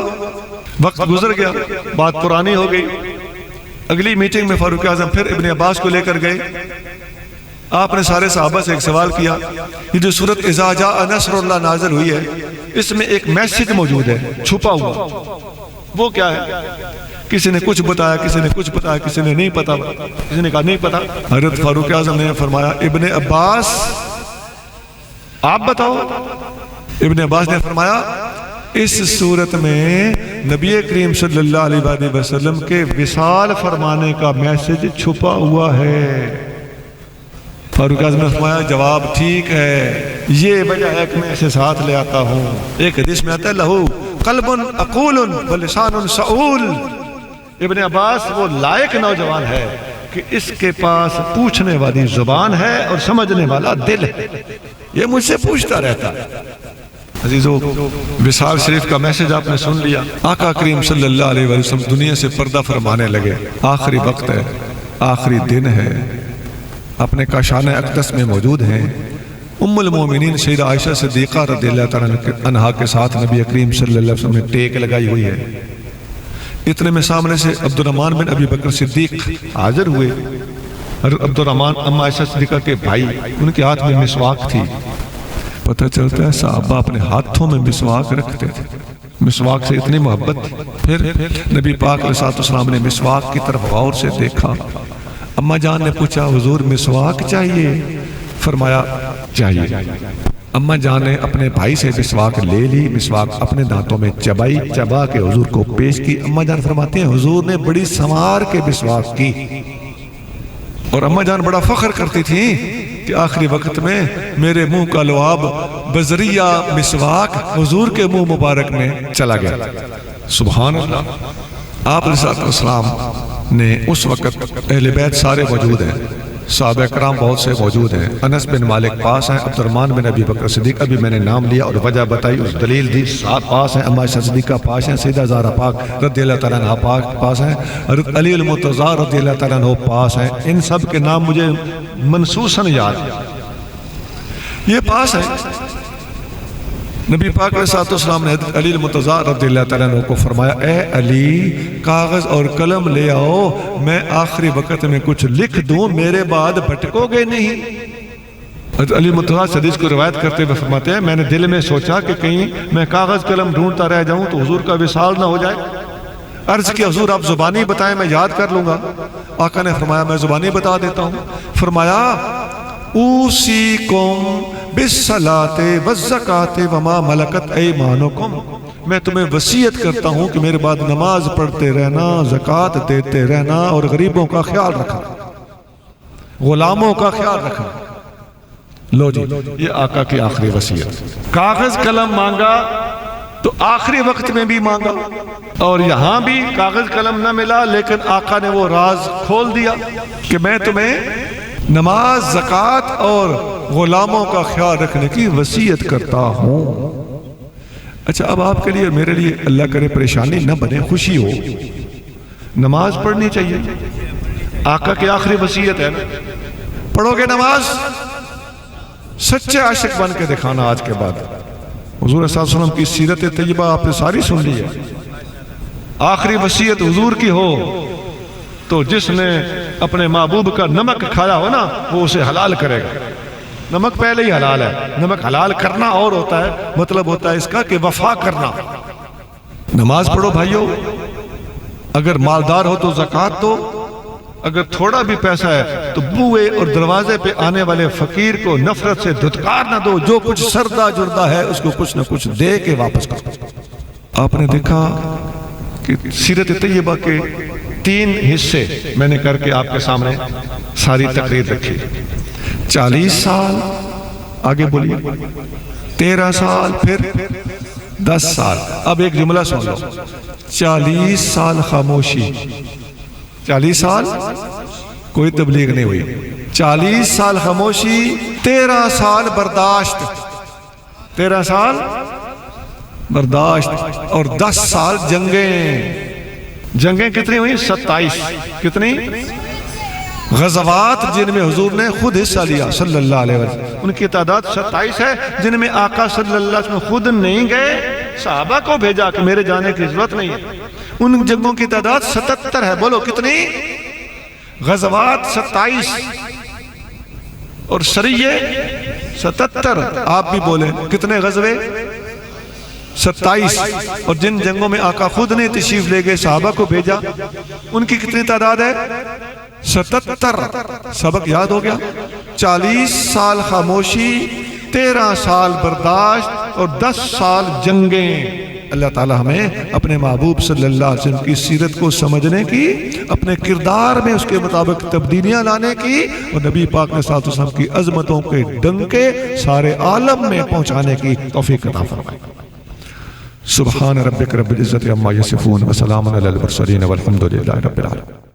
وقت گزر گیا، بات پرانی ہو گئی۔ اگلی میٹنگ میں فاروق اعظم پھر ابن عباس کو لے کر گئے۔ آپ نے سارے صحابہ سے ایک سوال کیا، یہ جو سورت اذا جاء نصر اللہ نازل ہوئی ہے، اس میں ایک میسج موجود ہے چھپا ہوا، وہ کیا ہے؟ کسی نے کچھ بتایا، کسی نے کچھ بتایا، کسی نے نہیں پتا، کسی نے کہا نہیں پتا۔ حضرت فاروق اعظم نے فرمایا ابن عباس آپ بتاؤ۔ ابن عباس نے فرمایا اس صورت میں نبی کریم صلی اللہ علیہ وآلہ وسلم کے وصال فرمانے کا میسج چھپا ہوا ہے۔ فاروق اعظم نے فرمایا جواب ٹھیک ہے، یہ وجہ ہے کہ میں اسے ساتھ لے آتا ہوں۔ ایک حدیث میں آتا ہے لہو قلب عقول ولسان سعول، ابن عباس وہ لائق نوجوان ہے کہ اس کے پاس پوچھنے والی زبان ہے اور سمجھنے والا دل ہے، یہ مجھ سے پوچھتا رہتا ہے۔ عزیزو، وصال شریف کا میسج آپ نے سن لیا۔ آقا کریم صلی اللہ علیہ وسلم دنیا سے پردہ فرمانے لگے، آخری وقت ہے، آخری دن ہے، اپنے کاشان اقدس میں موجود ہیں۔ ام المومنین سیدہ عائشہ صدیقہ رضی اللہ تعالیٰ عنہا کے ساتھ نبی کریم صلی اللہ علیہ وسلم نے ٹیک لگائی ہوئی ہے۔ اتنے میں سامنے سے عبد الرحمن بن ابی بکر صدیق حاضر ہوئے۔ عبد الرحمن اما عائشہ صدیقہ کے بھائی، ان کے ہاتھ میں مسواک تھی۔ پتہ چلتا ہے صحابہ اپنے ہاتھوں میں مسواک رکھتے تھے، مسواک سے اتنی محبت تھی۔ پھر نبی پاک علیہ السلام نے مسواک کی طرف غور سے دیکھا۔ اما جان نے پوچھا حضور مسواک چاہیے؟ فرمایا چاہیے۔ اما جان نے اپنے بھائی سے مسواک لے لی، مسواک اپنے دانتوں میں چبائی، چبا کے حضور کو پیش کی۔ اما جان فرماتے ہیں حضور نے بڑی سنوار کے مسواک کی، اور اما جان بڑا فخر کرتی تھی کہ آخری وقت میں میرے منہ کا لعاب بذریعہ مسواک حضور کے منہ مبارک میں چلا گیا۔ سبحان اللہ۔ آپ علیہ السلام نے اس وقت اہل بیت سارے موجود ہیں، صحابہ کرام بہت سے موجود ہیں، انس بن مالک پاس ہیں، عبد الرحمن بن ابی بکر صدیق، ابھی میں نے نام لیا اور وجہ بتائی، اس دلیل دی، ساتھ پاس ہیں، اما عائشہ صدیقہ پاس ہیں، سیدہ زہرا پاک رضی اللہ تعالیٰ عنہ پاس ہیں، حضرت علی المرتضیٰ رضی اللہ تعالیٰ عنہ پاس ہیں۔ ان سب کے نام مجھے منصوصاً یاد ہیں، یہ پاس ہیں۔ نبی پاک علیہ السلام نے حضرت علی المرتضیٰ رضی اللہ تعالیٰ عنہ کو فرمایا، اے علی کاغذ اور قلم لے آؤ، میں آخری وقت میں کچھ لکھ دوں، میرے بعد بھٹکو گے نہیں۔ حضرت علی المرتضیٰ حدیث کو روایت کرتے ہوئے فرماتے ہیں، میں نے دل میں سوچا کہ کہیں میں کاغذ قلم ڈھونڈتا رہ جاؤں تو حضور کا وصال نہ ہو جائے۔ عرض کی حضور آپ زبانی بتائیں، میں یاد کر لوں گا۔ آقا نے فرمایا میں زبانی بتا دیتا ہوں۔ فرمایا اوصیکم بالصلاۃ والزکاۃ وما ملکت ایمانکم، میں تمہیں وصیت کرتا ہوں کہ میرے بعد نماز پڑھتے رہنا، زکوٰۃ دیتے رہنا اور غریبوں کا خیال رکھنا، غلاموں کا خیال رکھنا۔ لو جی، یہ آقا کی آخری وصیت۔ کاغذ قلم مانگا تو آخری وقت میں بھی مانگا، اور یہاں بھی کاغذ قلم نہ ملا، لیکن آقا نے وہ راز کھول دیا کہ میں تمہیں نماز، زکوٰۃ اور غلاموں کا خیال رکھنے کی وصیت کرتا ہوں۔ اچھا، اب آپ کے لیے اور میرے لیے اللہ کرے پریشانی نہ بنے، خوشی ہو، نماز پڑھنی چاہیے، آقا کی آخری وصیت ہے نا۔ پڑھو گے نماز، سچے عاشق بن کے دکھانا۔ آج کے بعد حضور صلی اللہ علیہ وسلم کی سیرت طیبہ آپ نے ساری سن لی ہے، آخری وصیت حضور کی ہو تو جس نے اپنے محبوب کا نمک کھایا ہو نا، وہ اسے حلال کرے گا۔ نمک پہلے ہی حلال ہے، نمک حلال کرنا اور ہوتا ہے، مطلب ہوتا ہے اس کا کہ وفا کرنا۔ نماز پڑھو بھائیو، اگر مالدار ہو تو زکوٰۃ دو، اگر تھوڑا بھی پیسہ ہے تو بوئے اور دروازے پہ آنے والے فقیر کو نفرت سے دھتکار نہ دو، جو کچھ سردہ جردہ ہے اس کو کچھ نہ کچھ دے کے واپس کرو۔ آپ نے دیکھا کہ سیرت طیبہ کے 3 حصے میں نے کر کے آپ کے سامنے ساری تقریر رکھی۔ 40 سال، آگے بولیے، 13 سال، پھر 10 سال۔ اب ایک جملہ سن لو، 40 سال خاموشی، 40 سال کوئی تبلیغ نہیں ہوئی، 40 سال خاموشی، 13 سال برداشت، 13 سال برداشت، اور 10 سال جنگیں۔ جنگیں کتنی ہوئی؟ 27۔ کتنی؟ غزوات جن میں حضور نے خود حصہ لیا صلی اللہ علیہ وسلم، ان کی تعداد 27 ہے، جن میں آقا صلی اللہ علیہ وسلم خود نہیں گئے، صحابہ کو بھیجا کہ میرے جانے کی ضرورت نہیں ہے۔ ان جنگوں کی تعداد 77 ہے۔ بولو کتنی؟ غزوات 27 اور سریے 77۔ آپ بھی بولیں کتنے غزوے؟ 27۔ اور جن جنگوں میں آقا خود نے تشریف لے گئے، صحابہ کو بھیجا، ان کی کتنی تعداد ہے؟ 77۔ سبق یاد ہو گیا؟ 40 سال خاموشی، 13 سال برداشت اور 10 سال جنگیں۔ اللہ تعالی ہمیں اپنے محبوب صلی اللہ علیہ وسلم کی سیرت کو سمجھنے کی، اپنے کردار میں اس کے مطابق تبدیلیاں لانے کی، اور نبی پاک نے صلی اللہ علیہ وسلم کی عظمتوں کے ڈنکے سارے عالم میں پہنچانے کی توفیق عطا فرمائے۔ سبحان ربک رب العزت عما یصفون وسلام علی المرسلین والحمد للہ رب العالمین۔